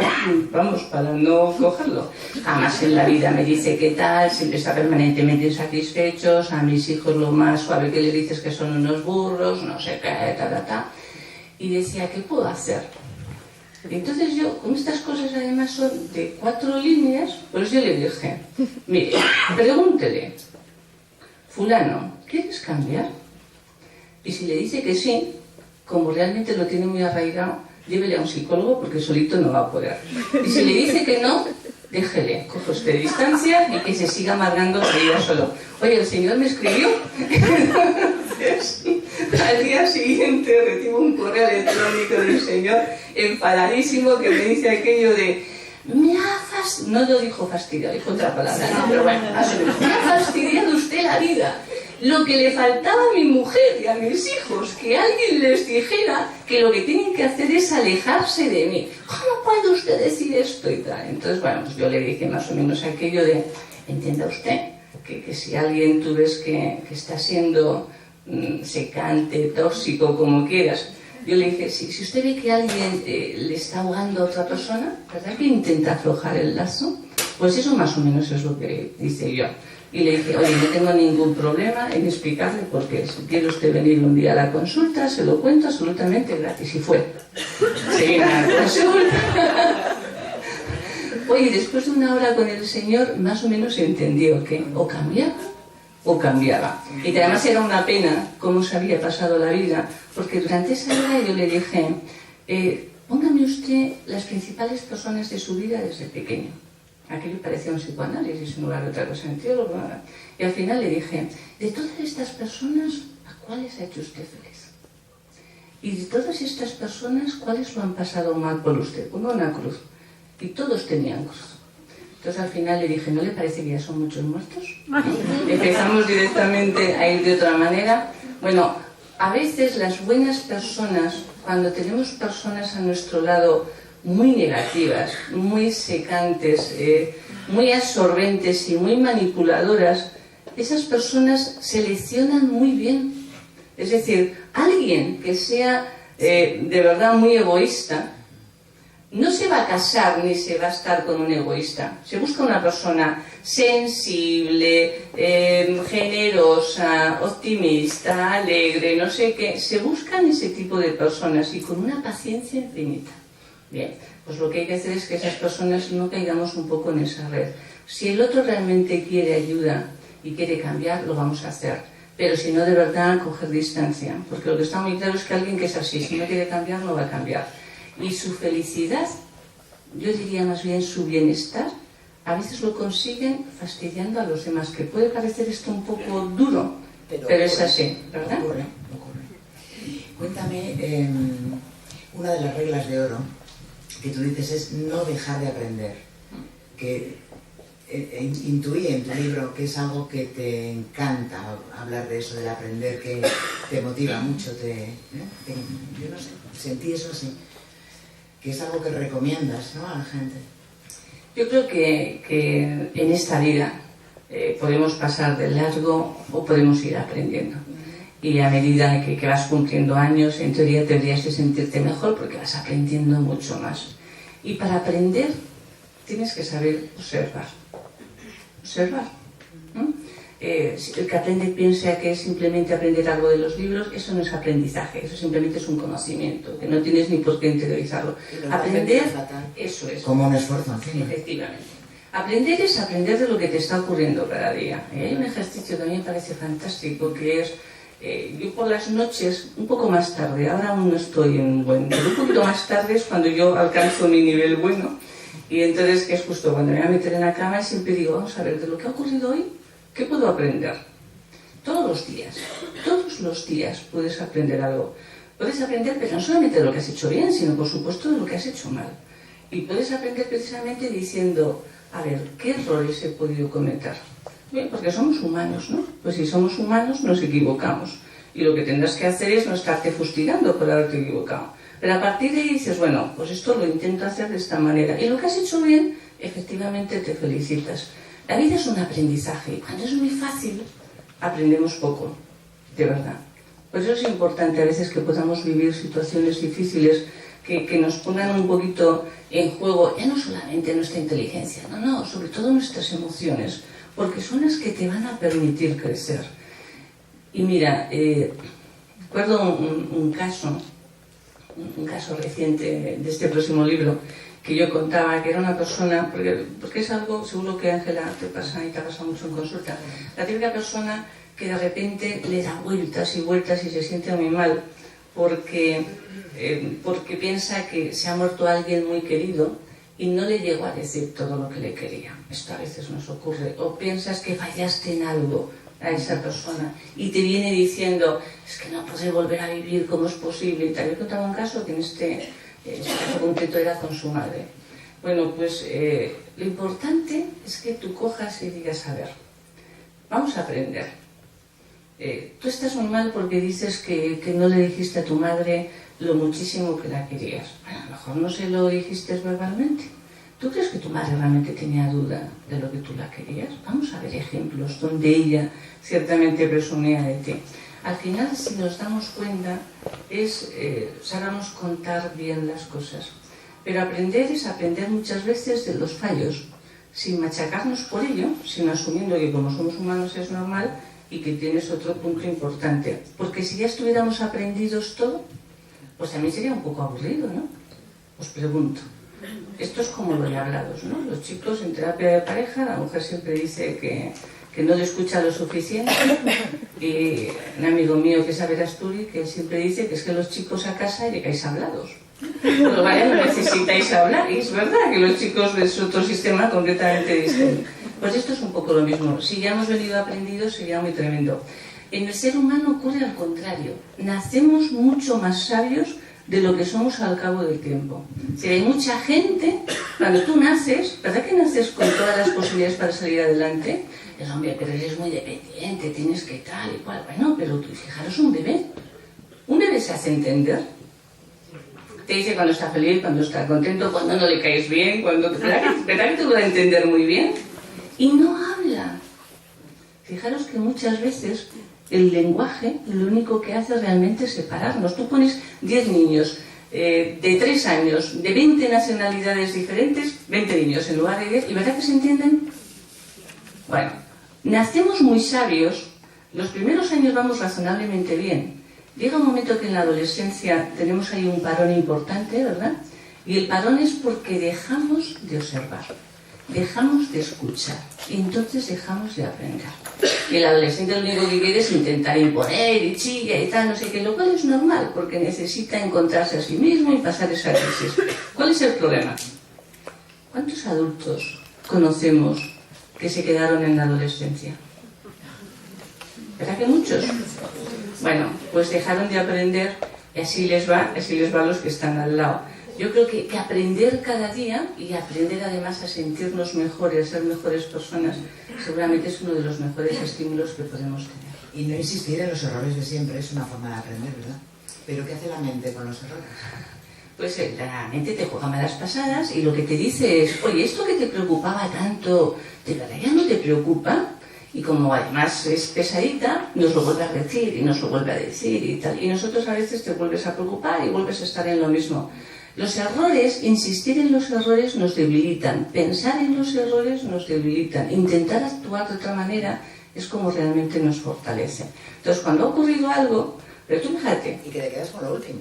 Speaker 5: vamos, para no cogerlo. Jamás en la vida me dice qué tal, siempre está permanentemente insatisfechos, a mis hijos lo más suave que les dices que son unos burros, no sé qué, Y decía, ¿qué puedo hacer? Entonces yo, como estas cosas además son de 4 líneas, pues yo le dije, mire, pregúntele, fulano, ¿quieres cambiar? Y si le dice que sí, como realmente lo tiene muy arraigado, llévele a un psicólogo porque solito no va a poder. Y si le dice que no, déjele, coge usted distancia y que se siga amargando la vida solo. Oye, el señor me escribió. Entonces, al día siguiente recibo un correo electrónico del señor enfadadísimo que me dice aquello de me ha fastidiado, no lo dijo fastidiado, dijo otra palabra, ¿no? Pero bueno, me ha fastidiado usted la vida. Lo que le faltaba a mi mujer y a mis hijos, que alguien les dijera que lo que tienen que hacer es alejarse de mí. ¿Cómo puede usted decir esto y tal? Entonces, bueno, pues yo le dije más o menos aquello de, entienda usted, que si alguien tú ves que está siendo secante, tóxico, como quieras, yo le dije, si usted ve que alguien le está ahogando a otra persona, ¿verdad que intenta aflojar el lazo? Pues eso más o menos es lo que dice yo. Y le dije, oye, no tengo ningún problema en explicarle por qué. Si quiere usted venir un día a la consulta, se lo cuento absolutamente gratis. Y fue. Se vino a la consulta. Oye, después de una hora con el señor, más o menos entendió que o cambiaba o cambiaba. Y que además era una pena cómo se había pasado la vida, porque durante esa hora yo le dije, póngame usted las principales personas de su vida desde pequeño. Aquello parecía un psicoanálisis en lugar de otra cosa, antiólogo. Y al final le dije, de todas estas personas, ¿a cuáles ha hecho usted feliz? Y de todas estas personas, ¿cuáles lo han pasado mal por usted? Ponga una cruz. Y todos tenían cruz. Entonces al final le dije, ¿no le parece que ya son muchos muertos? Empezamos directamente a ir de otra manera. Bueno, a veces las buenas personas, cuando tenemos personas a nuestro lado muy negativas, muy secantes, muy absorbentes y muy manipuladoras, esas personas seleccionan muy bien. Es decir, alguien que sea de verdad muy egoísta, no se va a casar ni se va a estar con un egoísta. Se busca una persona sensible, generosa, optimista, alegre, no sé qué. Se buscan ese tipo de personas y con una paciencia infinita. Bien, pues lo que hay que hacer es que esas personas no caigamos un poco en esa red. Si el otro realmente quiere ayuda y quiere cambiar, lo vamos a hacer. Pero si no, de verdad, coger distancia. Porque lo que está muy claro es que alguien que es así, si no quiere cambiar, no va a cambiar. Y su felicidad, yo diría más bien su bienestar, a veces lo consiguen fastidiando a los demás, que puede parecer esto un poco duro, pero es así, ¿verdad?
Speaker 7: Ocurre. Cuéntame, una de las reglas de oro que tú dices es no dejar de aprender, que intuí en tu libro que es algo que te encanta hablar de eso, del aprender, que te motiva mucho, yo no sé, sentí eso así, que es algo que recomiendas, ¿no?, a la gente.
Speaker 5: Yo creo que en esta vida podemos pasar de largo o podemos ir aprendiendo. Y a medida que vas cumpliendo años, en teoría tendrías que sentirte mejor porque vas aprendiendo mucho más. Y para aprender tienes que saber observar. Observar. Si el que aprende piensa que es simplemente aprender algo de los libros, eso no es aprendizaje, eso simplemente es un conocimiento, que no tienes ni por qué interiorizarlo. Aprender, eso es.
Speaker 7: Como un esfuerzo encima.
Speaker 5: Efectivamente. Aprender es aprender de lo que te está ocurriendo cada día. Y hay un ejercicio que a mí me parece fantástico, que es Yo por las noches, un poco más tarde, ahora aún no estoy en buen, pero un poquito más tarde es cuando yo alcanzo mi nivel bueno. Y entonces, que es justo cuando me voy a meter en la cama, siempre digo, vamos a ver, de lo que ha ocurrido hoy, ¿qué puedo aprender? Todos los días puedes aprender algo. Puedes aprender, pero no solamente de lo que has hecho bien, sino por supuesto de lo que has hecho mal. Y puedes aprender precisamente diciendo, a ver, ¿qué errores he podido cometer? Bien, porque somos humanos, ¿no? Pues si somos humanos nos equivocamos. Y lo que tendrás que hacer es no estarte fustigando por haberte equivocado. Pero a partir de ahí dices, bueno, pues esto lo intento hacer de esta manera. Y lo que has hecho bien, efectivamente te felicitas. La vida es un aprendizaje. Cuando es muy fácil, aprendemos poco, de verdad. Por eso es importante a veces que podamos vivir situaciones difíciles que nos pongan un poquito en juego, ya no solamente nuestra inteligencia, no, sobre todo nuestras emociones, porque son las que te van a permitir crecer. Y mira, recuerdo un caso reciente de este próximo libro que yo contaba, que era una persona, porque es algo, seguro que Ángela te pasa y te ha pasado mucho en consulta, la típica persona que de repente le da vueltas y vueltas y se siente muy mal porque piensa que se ha muerto alguien muy querido y no le llegó a decir todo lo que le quería. Esto a veces nos ocurre. O piensas que fallaste en algo a esa persona y te viene diciendo, es que no podré volver a vivir, ¿cómo es posible? Y también contaba un caso que en este caso concreto era con su madre. Bueno, pues lo importante es que tú cojas y digas, a ver, vamos a aprender. Tú estás muy mal porque dices que no le dijiste a tu madre lo muchísimo que la querías. Bueno, a lo mejor no se lo dijiste verbalmente. ¿Tú crees que tu madre realmente tenía duda de lo que tú la querías? Vamos a ver ejemplos donde ella ciertamente presumía de ti. Al final, si nos damos cuenta, sabemos contar bien las cosas. Pero aprender es aprender muchas veces de los fallos, sin machacarnos por ello, sino asumiendo que como somos humanos es normal y que tienes otro punto importante. Porque si ya estuviéramos aprendidos todo, pues también sería un poco aburrido, ¿no? Os pregunto. Esto es como lo de hablados, ¿no? Los chicos en terapia de pareja, la mujer siempre dice que no le escucha lo suficiente, y un amigo mío que sabe de Asturias, que siempre dice que es que los chicos a casa llegáis hablados. Pero vaya, no necesitáis hablar, y es verdad que los chicos es otro sistema completamente distinto. Pues esto es un poco lo mismo. Si ya hemos venido aprendidos sería muy tremendo. En el ser humano ocurre al contrario. Nacemos mucho más sabios de lo que somos al cabo del tiempo. Si hay mucha gente, cuando tú naces, ¿verdad que naces con todas las posibilidades para salir adelante? Es, hombre, pero eres muy dependiente, tienes que tal y cual. Bueno, pero tú, fijaros, un bebé se hace entender. Te dice cuando está feliz, cuando está contento, cuando no le caes bien, ¿verdad que te lo va a entender muy bien? Y no habla. Fijaros que muchas veces el lenguaje lo único que hace realmente es separarnos. Tú pones 10 niños de 3 años, de 20 nacionalidades diferentes, 20 niños en lugar de 10, ¿y verdad que se entienden? Bueno, nacemos muy sabios, los primeros años vamos razonablemente bien. Llega un momento que en la adolescencia tenemos ahí un parón importante, ¿verdad? Y el parón es porque dejamos de observar, dejamos de escuchar, y entonces dejamos de aprender. Y el adolescente lo único que quiere es intentar imponer y chilla y tal, no sé qué, lo cual es normal, porque necesita encontrarse a sí mismo y pasar esa crisis. ¿Cuál es el problema? ¿Cuántos adultos conocemos que se quedaron en la adolescencia? ¿Verdad que muchos? Bueno, pues dejaron de aprender y así les va a los que están al lado. Yo creo que aprender cada día y aprender además a sentirnos mejores, a ser mejores personas, seguramente es uno de los mejores estímulos que podemos tener.
Speaker 7: Y no insistir en los errores de siempre es una forma de aprender, ¿verdad? ¿Pero qué hace la mente con los errores?
Speaker 5: Pues la mente te juega malas pasadas y lo que te dice es, oye, esto que te preocupaba tanto, ¿de verdad ya no te preocupa? Y como además es pesadita, nos lo vuelve a decir y nos lo vuelve a decir y tal. Y nosotros a veces te vuelves a preocupar y vuelves a estar en lo mismo. Los errores, insistir en los errores nos debilitan, pensar en los errores nos debilitan, intentar actuar de otra manera es como realmente nos fortalece. Entonces, cuando ha ocurrido algo, pero tú fíjate.
Speaker 7: Y que te quedas con lo último.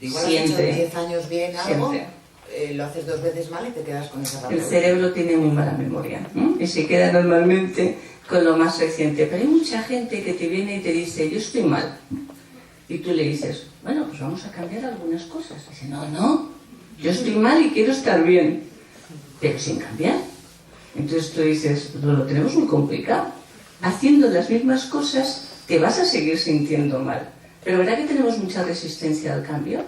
Speaker 7: Igual
Speaker 5: siempre,
Speaker 7: has hecho 10 años bien algo,
Speaker 5: siempre.
Speaker 2: lo haces 2 veces mal y te quedas con esa parte.
Speaker 5: El cerebro tiene muy mala memoria, ¿no? Y se queda normalmente con lo más reciente. Pero hay mucha gente que te viene y te dice, yo estoy mal. Y tú le dices, bueno, pues vamos a cambiar algunas cosas. Dice, no, yo estoy mal y quiero estar bien, pero sin cambiar. Entonces tú dices, lo tenemos muy complicado. Haciendo las mismas cosas te vas a seguir sintiendo mal. Pero ¿verdad que tenemos mucha resistencia al cambio?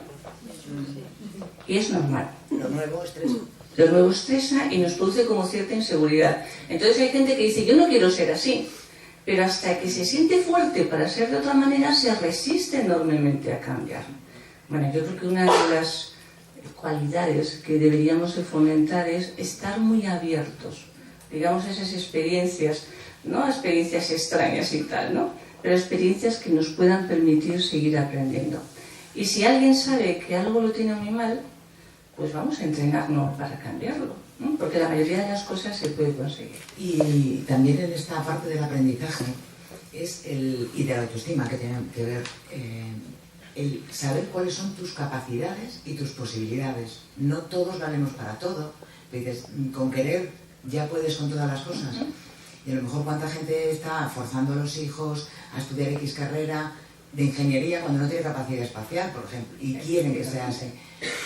Speaker 5: Y es normal.
Speaker 2: Lo nuevo estresa.
Speaker 5: Lo nuevo estresa y nos produce como cierta inseguridad. Entonces hay gente que dice, yo no quiero ser así. Pero hasta que se siente fuerte para ser de otra manera, se resiste enormemente a cambiar. Bueno, yo creo que una de las cualidades que deberíamos de fomentar es estar muy abiertos. Digamos, esas experiencias, no experiencias extrañas y tal, ¿no? Pero experiencias que nos puedan permitir seguir aprendiendo. Y si alguien sabe que algo lo tiene muy mal, pues vamos a entrenarnos para cambiarlo, ¿no? Porque la mayoría de las cosas se puede conseguir.
Speaker 7: Y también en esta parte del aprendizaje y de la autoestima que tiene que ver el saber cuáles son tus capacidades y tus posibilidades. No todos valemos para todo. Dices, con querer ya puedes con todas las cosas. Y a lo mejor cuánta gente está forzando a los hijos a estudiar X carrera de ingeniería cuando no tiene capacidad espacial, por ejemplo, y quieren que sea así.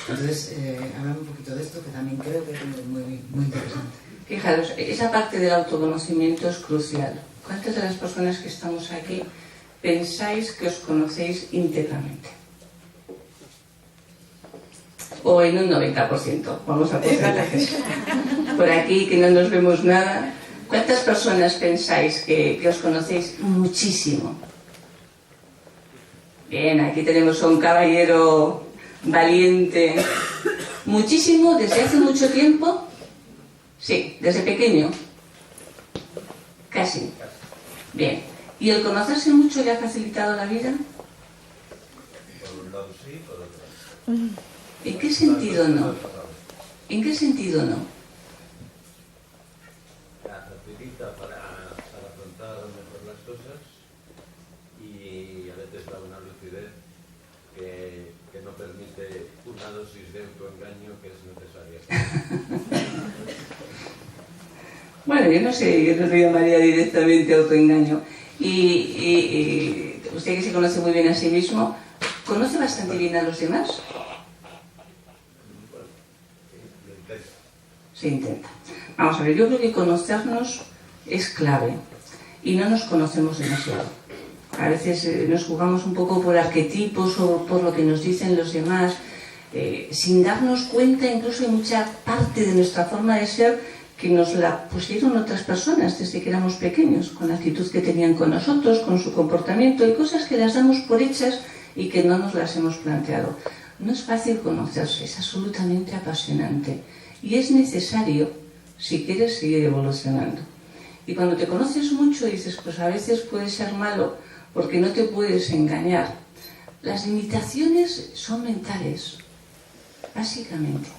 Speaker 7: Entonces, hablamos un poquito de esto, que también creo que es muy interesante.
Speaker 5: Fijaros, esa parte del autoconocimiento es crucial. ¿Cuántas de las personas que estamos aquí pensáis que os conocéis íntegramente? O en un 90%, vamos a porcentajes. Por aquí, que no nos vemos nada. ¿Cuántas personas pensáis que os conocéis muchísimo? Bien, aquí tenemos a un caballero valiente. ¿Muchísimo? ¿Desde hace mucho tiempo? Sí, desde pequeño. Casi. Bien. ¿Y el conocerse mucho le ha facilitado la vida?
Speaker 8: Por un lado sí, por otro no.
Speaker 5: ¿En qué sentido no? ¿En qué sentido no?
Speaker 8: Facilita para afrontar mejor las cosas y a veces da una lucidez que no permite una dosis de autoengaño que es necesaria.
Speaker 5: Bueno, yo no sé, yo no lo llamaría directamente autoengaño. Y usted que se conoce muy bien a sí mismo, ¿conoce bastante bien a los demás?
Speaker 8: Bueno, lo intenta.
Speaker 5: Se intenta. Vamos a ver, yo creo que conocernos es clave y no nos conocemos demasiado. A veces nos jugamos un poco por arquetipos o por lo que nos dicen los demás, sin darnos cuenta. Incluso hay mucha parte de nuestra forma de ser que nos la pusieron otras personas desde que éramos pequeños, con la actitud que tenían con nosotros, con su comportamiento, y cosas que las damos por hechas y que no nos las hemos planteado. No es fácil conocerse, es absolutamente apasionante y es necesario si quieres seguir evolucionando. Y cuando te conoces mucho dices, pues a veces puede ser malo porque no te puedes engañar. Las limitaciones son mentales, básicamente.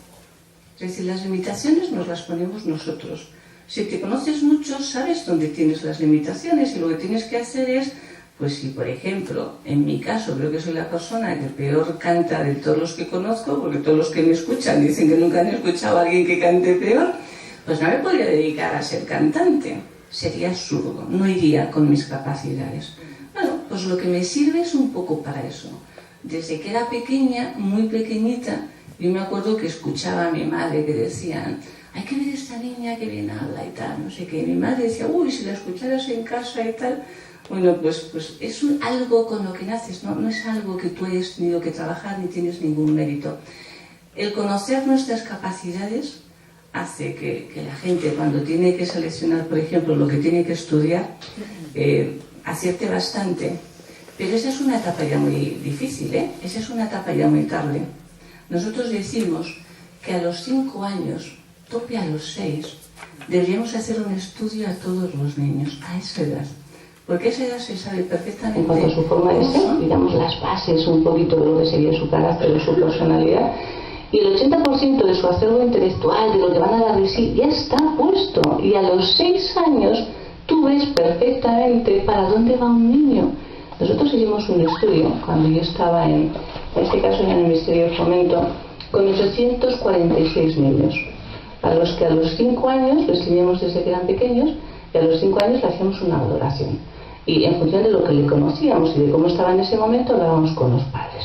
Speaker 5: Es decir, las limitaciones nos las ponemos nosotros. Si te conoces mucho, sabes dónde tienes las limitaciones y lo que tienes que hacer es, pues si por ejemplo, en mi caso, creo que soy la persona que peor canta de todos los que conozco, porque todos los que me escuchan dicen que nunca han escuchado a alguien que cante peor, pues no me podría dedicar a ser cantante. Sería absurdo, no iría con mis capacidades. Bueno, pues lo que me sirve es un poco para eso. Desde que era pequeña, muy pequeñita, yo me acuerdo que escuchaba a mi madre que decían, hay que ver esta niña que bien habla y tal, no sé qué. Y mi madre decía, uy, si la escucharas en casa y tal. Bueno, pues es algo con lo que naces, no es algo que tú hayas tenido que trabajar ni tienes ningún mérito. El conocer nuestras capacidades hace que la gente, cuando tiene que seleccionar, por ejemplo, lo que tiene que estudiar, acierte bastante. Pero esa es una etapa ya muy difícil, esa es una etapa ya muy tarde. Nosotros decimos que a los 5 años, tope a los 6, deberíamos hacer un estudio a todos los niños, a esa edad. Porque a esa edad se sabe perfectamente...
Speaker 9: En cuanto a su forma de ser, digamos las bases un poquito de lo que sería su carácter o su personalidad, y el 80% de su acervo intelectual, de lo que van a dar de sí, ya está puesto. Y a los 6 años tú ves perfectamente para dónde va un niño. Nosotros hicimos un estudio, cuando yo estaba en este caso en el Ministerio de Fomento, con 846 niños, a los que a los 5 años les teníamos desde que eran pequeños, y a los 5 años le hacíamos una valoración. Y en función de lo que le conocíamos y de cómo estaba en ese momento, hablábamos con los padres.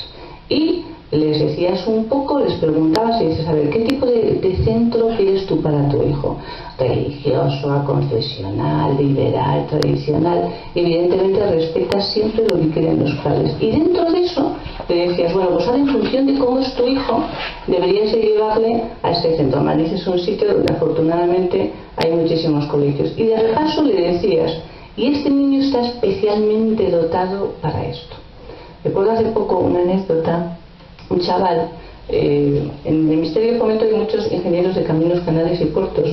Speaker 9: Y les decías un poco, les preguntabas y dices, a ver, ¿qué tipo de centro quieres tú para tu hijo? Religioso, aconfesional, liberal, tradicional. Evidentemente respetas siempre lo que quieren los padres. Y dentro de eso le decías, bueno, pues ahora en función de cómo es tu hijo, deberías de llevarle a este centro. Madrid es un sitio donde afortunadamente hay muchísimos colegios. Y de repaso le decías, y este niño está especialmente dotado para esto. Recuerdo hace poco una anécdota, un chaval, en el Ministerio de Fomento hay muchos ingenieros de caminos, canales y puertos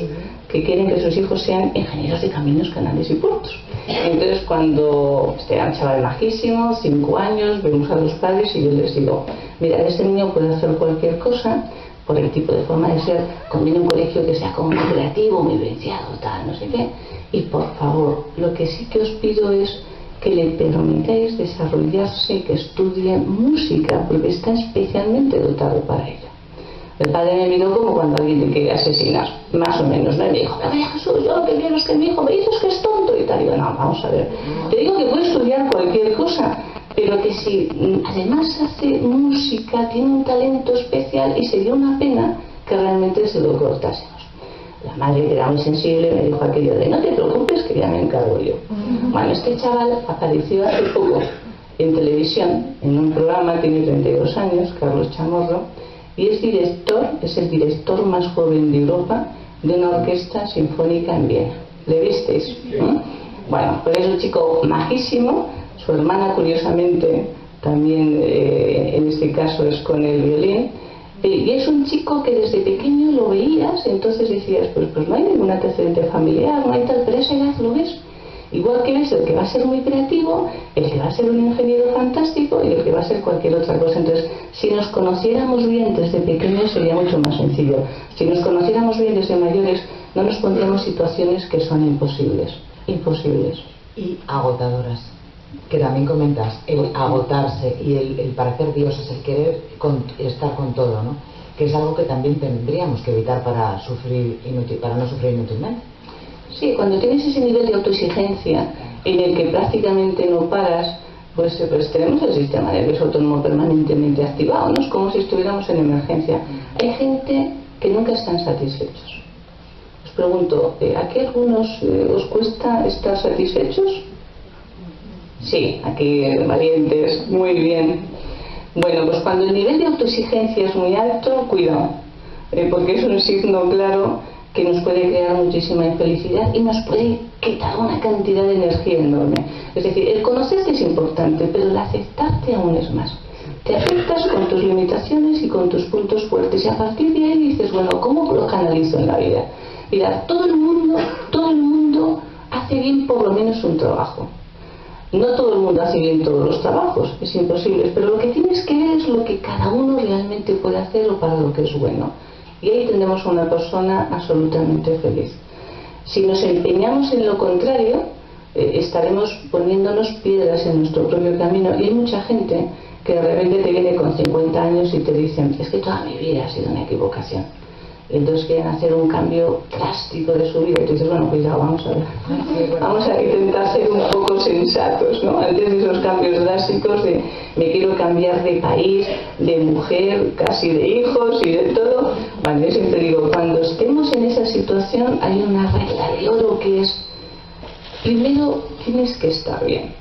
Speaker 9: que quieren que sus hijos sean ingenieros de caminos, canales y puertos. Entonces cuando era un chaval majísimo, 5 años, vemos a los padres y yo les digo, mira, este niño puede hacer cualquier cosa por el tipo de forma de ser, conviene un colegio que sea como muy creativo, muy vivenciado, tal, no sé qué, y por favor, lo que sí que os pido es que le permitáis desarrollarse, que estudie música, porque está especialmente dotado para ello. El padre me miró como cuando alguien le quiere asesinar, más o menos, ¿no? Y me dijo, María Jesús, yo lo que quiero es que mi hijo me dices que es tonto y tal. Y yo, no, vamos a ver, te digo que puede estudiar cualquier cosa, pero que si además hace música, tiene un talento especial, y sería una pena que realmente se lo cortásemos. La madre, que era muy sensible, me dijo aquello de no te preocupes que ya me encargo yo. Bueno, este chaval apareció hace poco en televisión, en un programa, tiene 32 años, Carlos Chamorro, y es el director más joven de Europa de una orquesta sinfónica en Viena. ¿Le visteis? Bueno, pues es un chico majísimo, su hermana curiosamente también en este caso es con el violín. Y es un chico que desde pequeño lo veías, entonces decías, pues no hay ningún antecedente familiar, no hay tal, pero a esa edad lo ves. Igual que ves el que va a ser muy creativo, el que va a ser un ingeniero fantástico y el que va a ser cualquier otra cosa. Entonces, si nos conociéramos bien desde pequeños sería mucho más sencillo. Si nos conociéramos bien desde mayores, no nos pondríamos situaciones que son imposibles. Imposibles.
Speaker 7: Y agotadoras. Que también comentas, el agotarse y el parecer dioses, el querer estar con todo, ¿no? Que es algo que también tendríamos que evitar para no sufrir inútilmente.
Speaker 9: Sí, cuando tienes ese nivel de autoexigencia en el que prácticamente no paras, pues tenemos el sistema nervioso autónomo permanentemente activado, ¿no? Es como si estuviéramos en emergencia. Hay gente que nunca están satisfechos. Os pregunto, ¿a qué algunos os cuesta estar satisfechos? Sí, aquí valientes, muy bien. Bueno, pues cuando el nivel de autoexigencia es muy alto, cuidado, porque es un signo claro que nos puede crear muchísima infelicidad y nos puede quitar una cantidad de energía enorme. Es decir, el conocerte es importante, pero el aceptarte aún es más. Te aceptas con tus limitaciones y con tus puntos fuertes, y a partir de ahí dices, bueno, ¿cómo lo canalizo en la vida? Mira, todo el mundo hace bien por lo menos un trabajo. No todo el mundo hace bien todos los trabajos, es imposible, pero lo que tienes que ver es lo que cada uno realmente puede hacer o para lo que es bueno. Y ahí tendremos a una persona absolutamente feliz. Si nos empeñamos en lo contrario, estaremos poniéndonos piedras en nuestro propio camino, y hay mucha gente que de repente te viene con 50 años y te dicen, es que toda mi vida ha sido una equivocación. Y entonces quieren hacer un cambio drástico de su vida y tú dices, bueno, cuidado, vamos a ver, vamos a intentar ser un poco sensatos, ¿no? Antes de esos cambios drásticos de me quiero cambiar de país, de mujer, casi de hijos y de todo. Bueno, yo siempre digo, cuando estemos en esa situación hay una regla de oro que es, primero tienes que estar bien,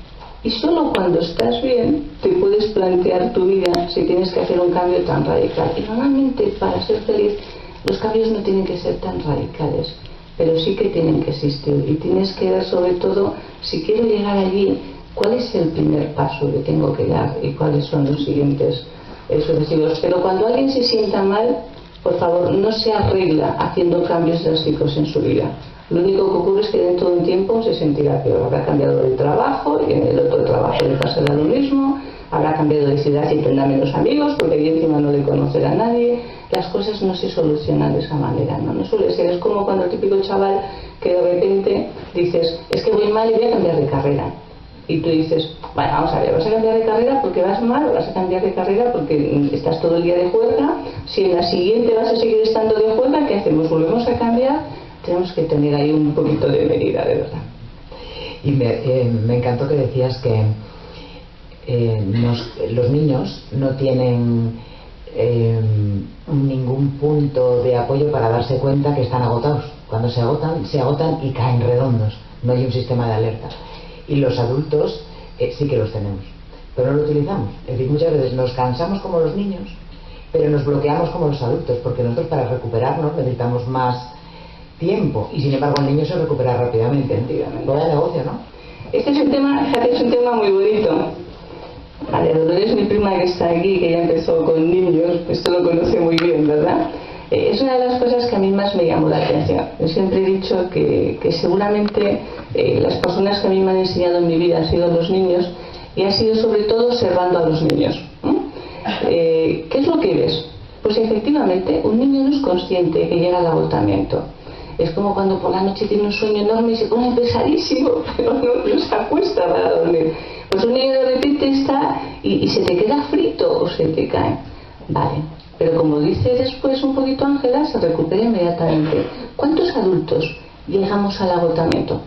Speaker 9: y solo cuando estás bien te puedes plantear tu vida si tienes que hacer un cambio tan radical. Y normalmente para ser feliz los cambios no tienen que ser tan radicales, pero sí que tienen que existir, y tienes que ver sobre todo, si quiero llegar allí, cuál es el primer paso que tengo que dar y cuáles son los siguientes sucesivos. Pero cuando alguien se sienta mal, por favor, no se arregla haciendo cambios drásticos en su vida. Lo único que ocurre es que dentro de un tiempo se sentirá peor, habrá cambiado de trabajo y en el otro trabajo le pasará lo mismo, habrá cambiado de ciudad y tendrá menos amigos porque ahí encima no le conocerá a nadie. Las cosas no se solucionan de esa manera, no suele ser. Es como cuando el típico chaval que de repente dices, es que voy mal y voy a cambiar de carrera, y tú dices, bueno, vamos a ver, ¿vas a cambiar de carrera porque vas mal o vas a cambiar de carrera porque estás todo el día de juerga? Si en la siguiente vas a seguir estando de juerga, ¿qué hacemos? ¿Volvemos a cambiar? Tenemos que tener ahí un poquito de medida, de verdad.
Speaker 7: Y me encantó que decías que los niños no tienen ningún punto de apoyo para darse cuenta que están agotados. Cuando se agotan y caen redondos. No hay un sistema de alerta. Y los adultos sí que los tenemos, pero no lo utilizamos. Es decir, muchas veces nos cansamos como los niños, pero nos bloqueamos como los adultos, porque nosotros para recuperarnos necesitamos más tiempo, y sin embargo el niño se recupera rápidamente. Vaya negocio, ¿no?
Speaker 9: Este es un tema, fíjate, es un tema muy bonito. Vale, Dolores, mi prima que está aquí, que ya empezó con niños, esto lo conoce muy bien, ¿verdad? Es una de las cosas que a mí más me llamó la atención. Yo siempre he dicho que seguramente las personas que a mí me han enseñado en mi vida han sido los niños, y ha sido sobre todo observando a los niños. ¿Qué es lo que ves? Pues efectivamente un niño no es consciente que llega al agotamiento. Es como cuando por la noche tiene un sueño enorme y se pone pesadísimo, pero no se acuesta para dormir. Pues un niño de repente está y se te queda frito o se te cae. Vale, pero como dice después un poquito Ángela, se recupera inmediatamente. ¿Cuántos adultos llegamos al agotamiento?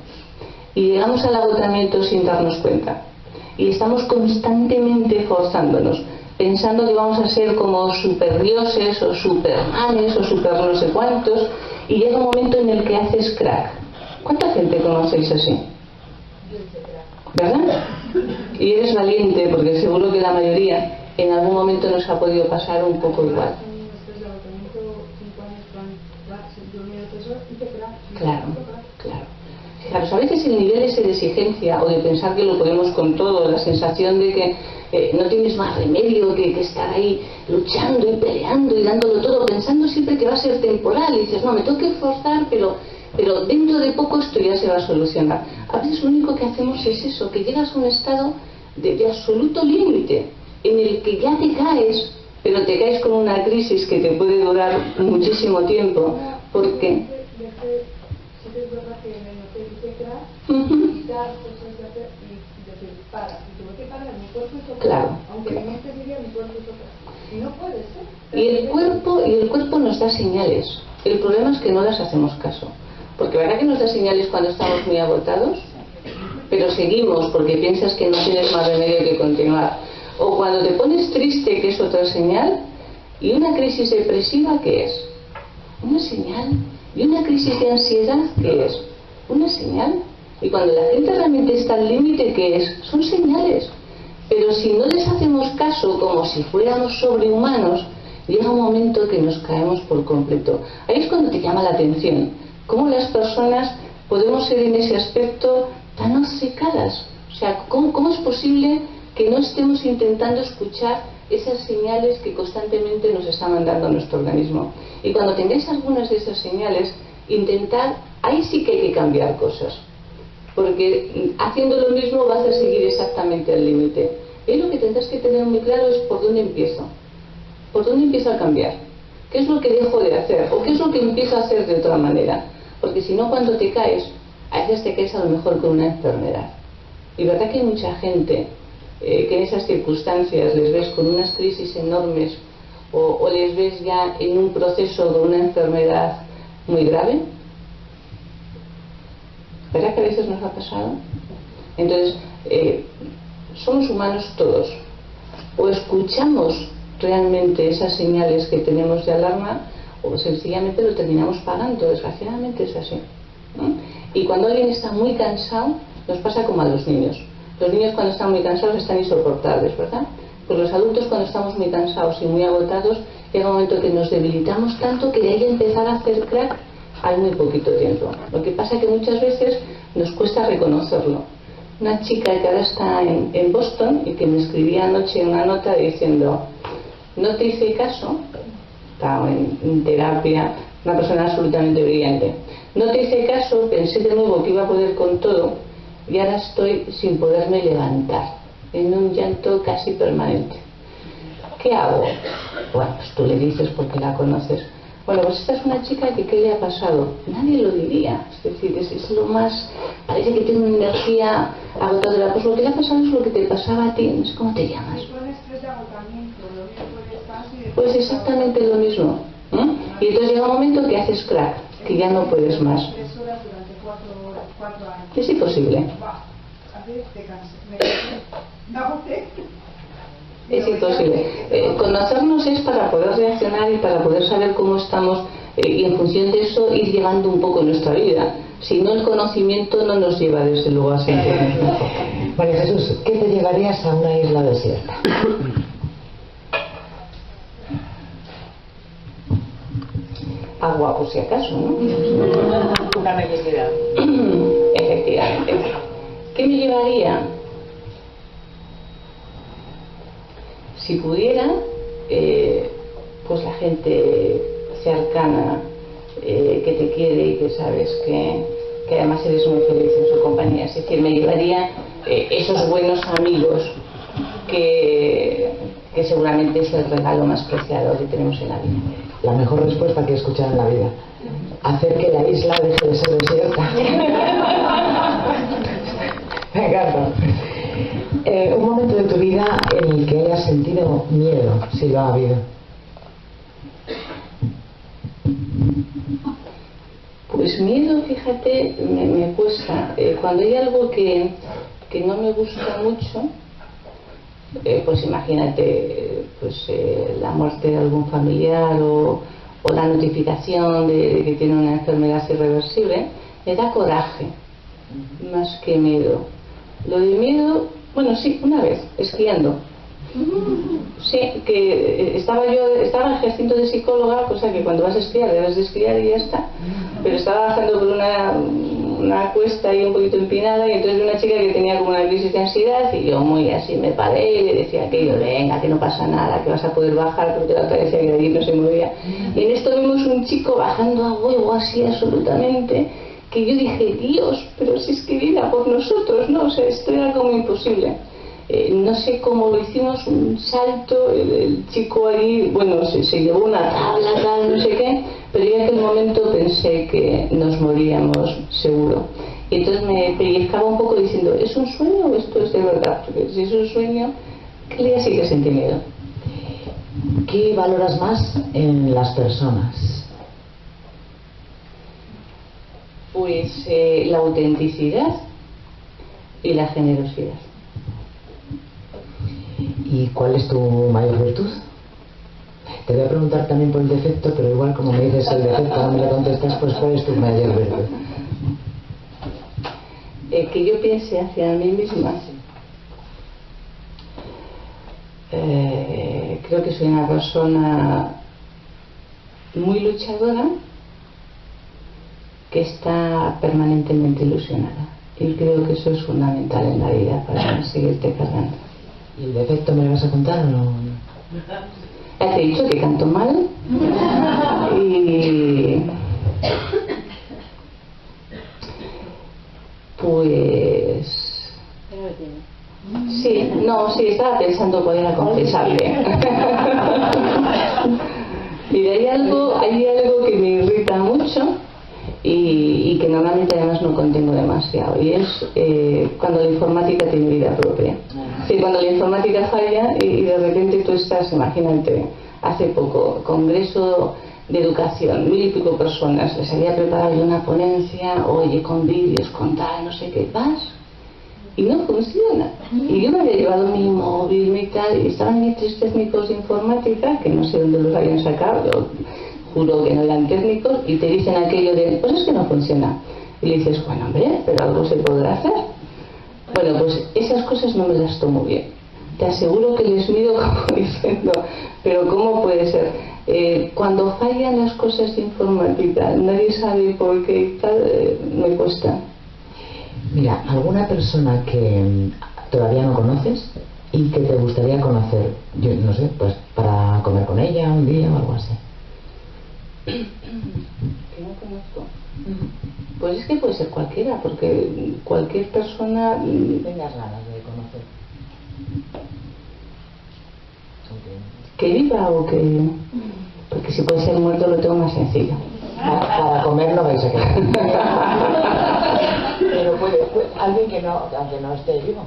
Speaker 9: Y llegamos al agotamiento sin darnos cuenta. Y estamos constantemente forzándonos, pensando que vamos a ser como superdioses o supermanes o super no sé cuántos, y llega un momento en el que haces crack. ¿Cuánta gente conocéis así? ¿Verdad? Y eres valiente, porque seguro que la mayoría en algún momento nos ha podido pasar un poco igual. Claro, claro. Claro, a veces el nivel ese de exigencia o de pensar que lo podemos con todo, la sensación de que no tienes más remedio que estar ahí luchando y peleando y dándolo todo, pensando siempre que va a ser temporal, y dices, no, me tengo que esforzar, pero dentro de poco esto ya se va a solucionar. A veces lo único que hacemos es eso, que llegas a un estado de absoluto límite, en el que ya te caes, pero te caes con una crisis que te puede durar muchísimo tiempo, porque... Claro. Y el cuerpo nos da señales. El problema es que no las hacemos caso. Porque ¿verdad que nos da señales cuando estamos muy agotados? Pero seguimos porque piensas que no tienes más remedio que continuar. O cuando te pones triste, que es otra señal. Y una crisis depresiva, ¿qué es? Una señal. Y una crisis de ansiedad, ¿qué es? Una señal. Y cuando la gente realmente está al límite, ¿qué es? Son señales. Pero si no les hacemos caso como si fuéramos sobrehumanos, llega un momento que nos caemos por completo. Ahí es cuando te llama la atención cómo las personas podemos ser en ese aspecto tan obcecadas. O sea, ¿cómo es posible que no estemos intentando escuchar esas señales que constantemente nos está mandando nuestro organismo? Y cuando tengáis algunas de esas señales, intentar, ahí sí que hay que cambiar cosas, porque haciendo lo mismo vas a seguir exactamente al límite. Y lo que tendrás que tener muy claro es por dónde empiezo a cambiar, qué es lo que dejo de hacer o qué es lo que empiezo a hacer de otra manera, porque si no, cuando te caes, a veces te caes a lo mejor con una enfermedad. Y verdad que hay mucha gente que en esas circunstancias les ves con unas crisis enormes o les ves ya en un proceso de una enfermedad muy grave. ¿Verdad que a veces nos ha pasado? Entonces, somos humanos todos. O escuchamos realmente esas señales que tenemos de alarma, o sencillamente lo terminamos pagando. Desgraciadamente es así, ¿no? Y cuando alguien está muy cansado, nos pasa como a los niños. Los niños cuando están muy cansados están insoportables, ¿verdad? Pues los adultos cuando estamos muy cansados y muy agotados, llega un momento que nos debilitamos tanto que de ahí empezar a hacer crack hay muy poquito tiempo. Lo que pasa es que muchas veces nos cuesta reconocerlo. Una chica que ahora está en Boston y que me escribía anoche una nota diciendo: no te hice caso, estaba en terapia, una persona absolutamente brillante, no te hice caso, pensé de nuevo que iba a poder con todo y ahora estoy sin poderme levantar, en un llanto casi permanente. ¿Qué hago? Bueno, pues tú le dices porque la conoces. Bueno, pues esta es una chica que ¿qué le ha pasado? Nadie lo diría, es decir, es lo más... Parece que tiene una energía agotadora. Pues lo que le ha pasado es lo que te pasaba a ti, no sé cómo te llamas.
Speaker 10: Con estrés de agotamiento, lo mismo puede estar y
Speaker 9: Pues exactamente lo mismo. Y entonces llega un momento que haces crack, que ya no puedes más.
Speaker 10: 3 horas durante 4 años.
Speaker 9: Es imposible. Es imposible. Conocernos es para poder reaccionar y para poder saber cómo estamos y en función de eso ir llevando un poco nuestra vida. Si no, el conocimiento no nos lleva desde luego a sentirnos mejor.
Speaker 7: María Jesús, ¿qué te llevarías a una isla desierta?
Speaker 9: Agua, por si acaso, ¿no?
Speaker 2: Una necesidad.
Speaker 9: Efectivamente. ¿Qué me llevaría? Si pudiera, pues la gente cercana que te quiere y que sabes que además eres muy feliz en su compañía. Es decir, me llevaría esos buenos amigos que seguramente es el regalo más preciado que tenemos en la vida.
Speaker 7: La mejor respuesta que he escuchado en la vida. Hacer que la isla deje de ser desierta. Me encanta. Un momento de tu vida en el que hayas sentido miedo, si lo ha habido.
Speaker 9: Pues miedo, fíjate, me cuesta. Cuando hay algo que no me gusta mucho, pues imagínate la muerte de algún familiar o la notificación de que tiene una enfermedad irreversible, me da coraje más que miedo. Lo de miedo, bueno, sí, una vez, esquiando. Sí, que estaba ejerciendo de psicóloga, cosa que cuando vas a esquiar debes de esquiar y ya está, pero estaba bajando por una cuesta ahí un poquito empinada y entonces una chica que tenía como una crisis de ansiedad y yo muy así me paré y le decía aquello, venga, que no pasa nada, que vas a poder bajar, porque la otra decía que de allí no se movía. Y en esto vimos un chico bajando a huevo así absolutamente, que yo dije, Dios, pero si es que viene por nosotros, ¿no? O sea, esto era como imposible. No sé cómo lo hicimos, un salto, el chico ahí, bueno, se llevó una tabla, tal, no sé qué, pero yo en aquel momento pensé que nos moríamos seguro. Y entonces me pellizcaba un poco diciendo, ¿es un sueño o esto es de verdad? Porque si es un sueño, ¿qué día sí que sentí miedo?
Speaker 7: ¿Qué valoras más en las personas?
Speaker 9: Pues la autenticidad y la generosidad.
Speaker 7: ¿Y cuál es tu mayor virtud? Te voy a preguntar también por el defecto, pero igual como me dices el defecto no me lo contestas, pues ¿cuál es tu mayor virtud?
Speaker 9: Que yo piense hacia mí misma. Creo que soy una persona muy luchadora que está permanentemente ilusionada. Y creo que eso es fundamental en la vida para seguirte cargando.
Speaker 7: ¿Y el defecto me lo vas a contar o no?
Speaker 9: Ya te he dicho que canto mal y pues sí, estaba pensando cuál era confesable. Y hay algo que me irrita mucho y que normalmente además no contengo demasiado, y es cuando la informática tiene vida propia. Sí, cuando la informática falla y de repente tú estás, imagínate, hace poco, congreso de educación, 1000 y pico personas, les había preparado yo una ponencia, oye, con vídeos, con tal, no sé qué, vas y no funciona. Y yo me había llevado mi móvil, mi tal, y estaban mis 3 técnicos de informática, que no sé dónde los habían sacado, yo juro que no eran técnicos, y te dicen aquello de, pues es que no funciona. Y le dices, bueno, hombre, pero algo se podrá hacer. Bueno, pues esas cosas no me las tomo bien. Te aseguro que les miro como diciendo, pero ¿cómo puede ser? Cuando fallan las cosas de informática, nadie sabe por qué y tal, me cuesta.
Speaker 7: Mira, ¿alguna persona que todavía no conoces y que te gustaría conocer? Yo no sé, pues para comer con ella un día o algo así.
Speaker 9: Que no conozco. Pues es que puede ser cualquiera, porque cualquier persona
Speaker 7: tengas ganas de conocer.
Speaker 9: Que viva o que... Porque si puede ser muerto lo tengo más sencillo.
Speaker 7: Para comer no vais a quedar. Pero puede alguien que no, aunque no esté vivo.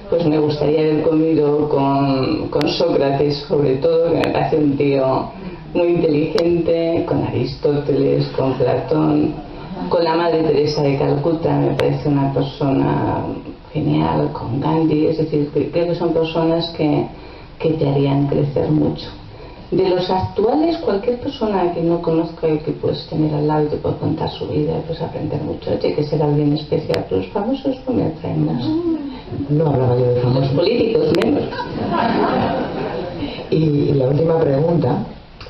Speaker 9: pues me gustaría haber comido con Sócrates, sobre todo, que me parece un tío muy inteligente, con Aristóteles, con Platón, con la Madre Teresa de Calcuta, me parece una persona genial, con Gandhi, es decir, creo que son personas que te harían crecer mucho. De los actuales, cualquier persona que no conozca y que puedes tener al lado y te puede contar su vida, pues aprender mucho. Tiene que ser alguien especial, pero los famosos no me atraen mucho.
Speaker 11: No hablaba yo de famosos.
Speaker 9: Los políticos menos.
Speaker 11: Y la última pregunta,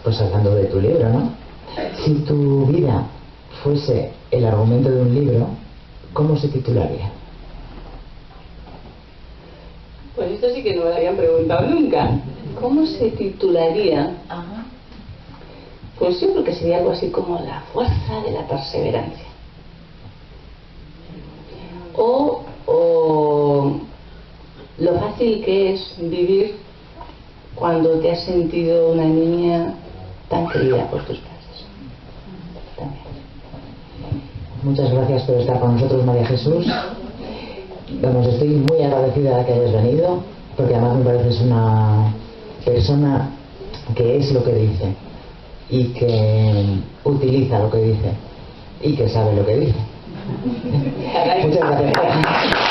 Speaker 11: pues hablando de tu libro, ¿no? Si tu vida fuese el argumento de un libro, ¿cómo se titularía?
Speaker 9: Pues esto sí que no me lo habían preguntado nunca. ¿Cómo se titularía? Pues yo creo que sería algo así como la fuerza de la perseverancia. O lo fácil que es vivir cuando te has sentido una niña tan querida por tus padres. También.
Speaker 11: Muchas gracias por estar con nosotros, María Jesús. Vamos, estoy muy agradecida de que hayas venido, porque además me pareces una persona que es lo que dice y que utiliza lo que dice y que sabe lo que dice. Muchas gracias.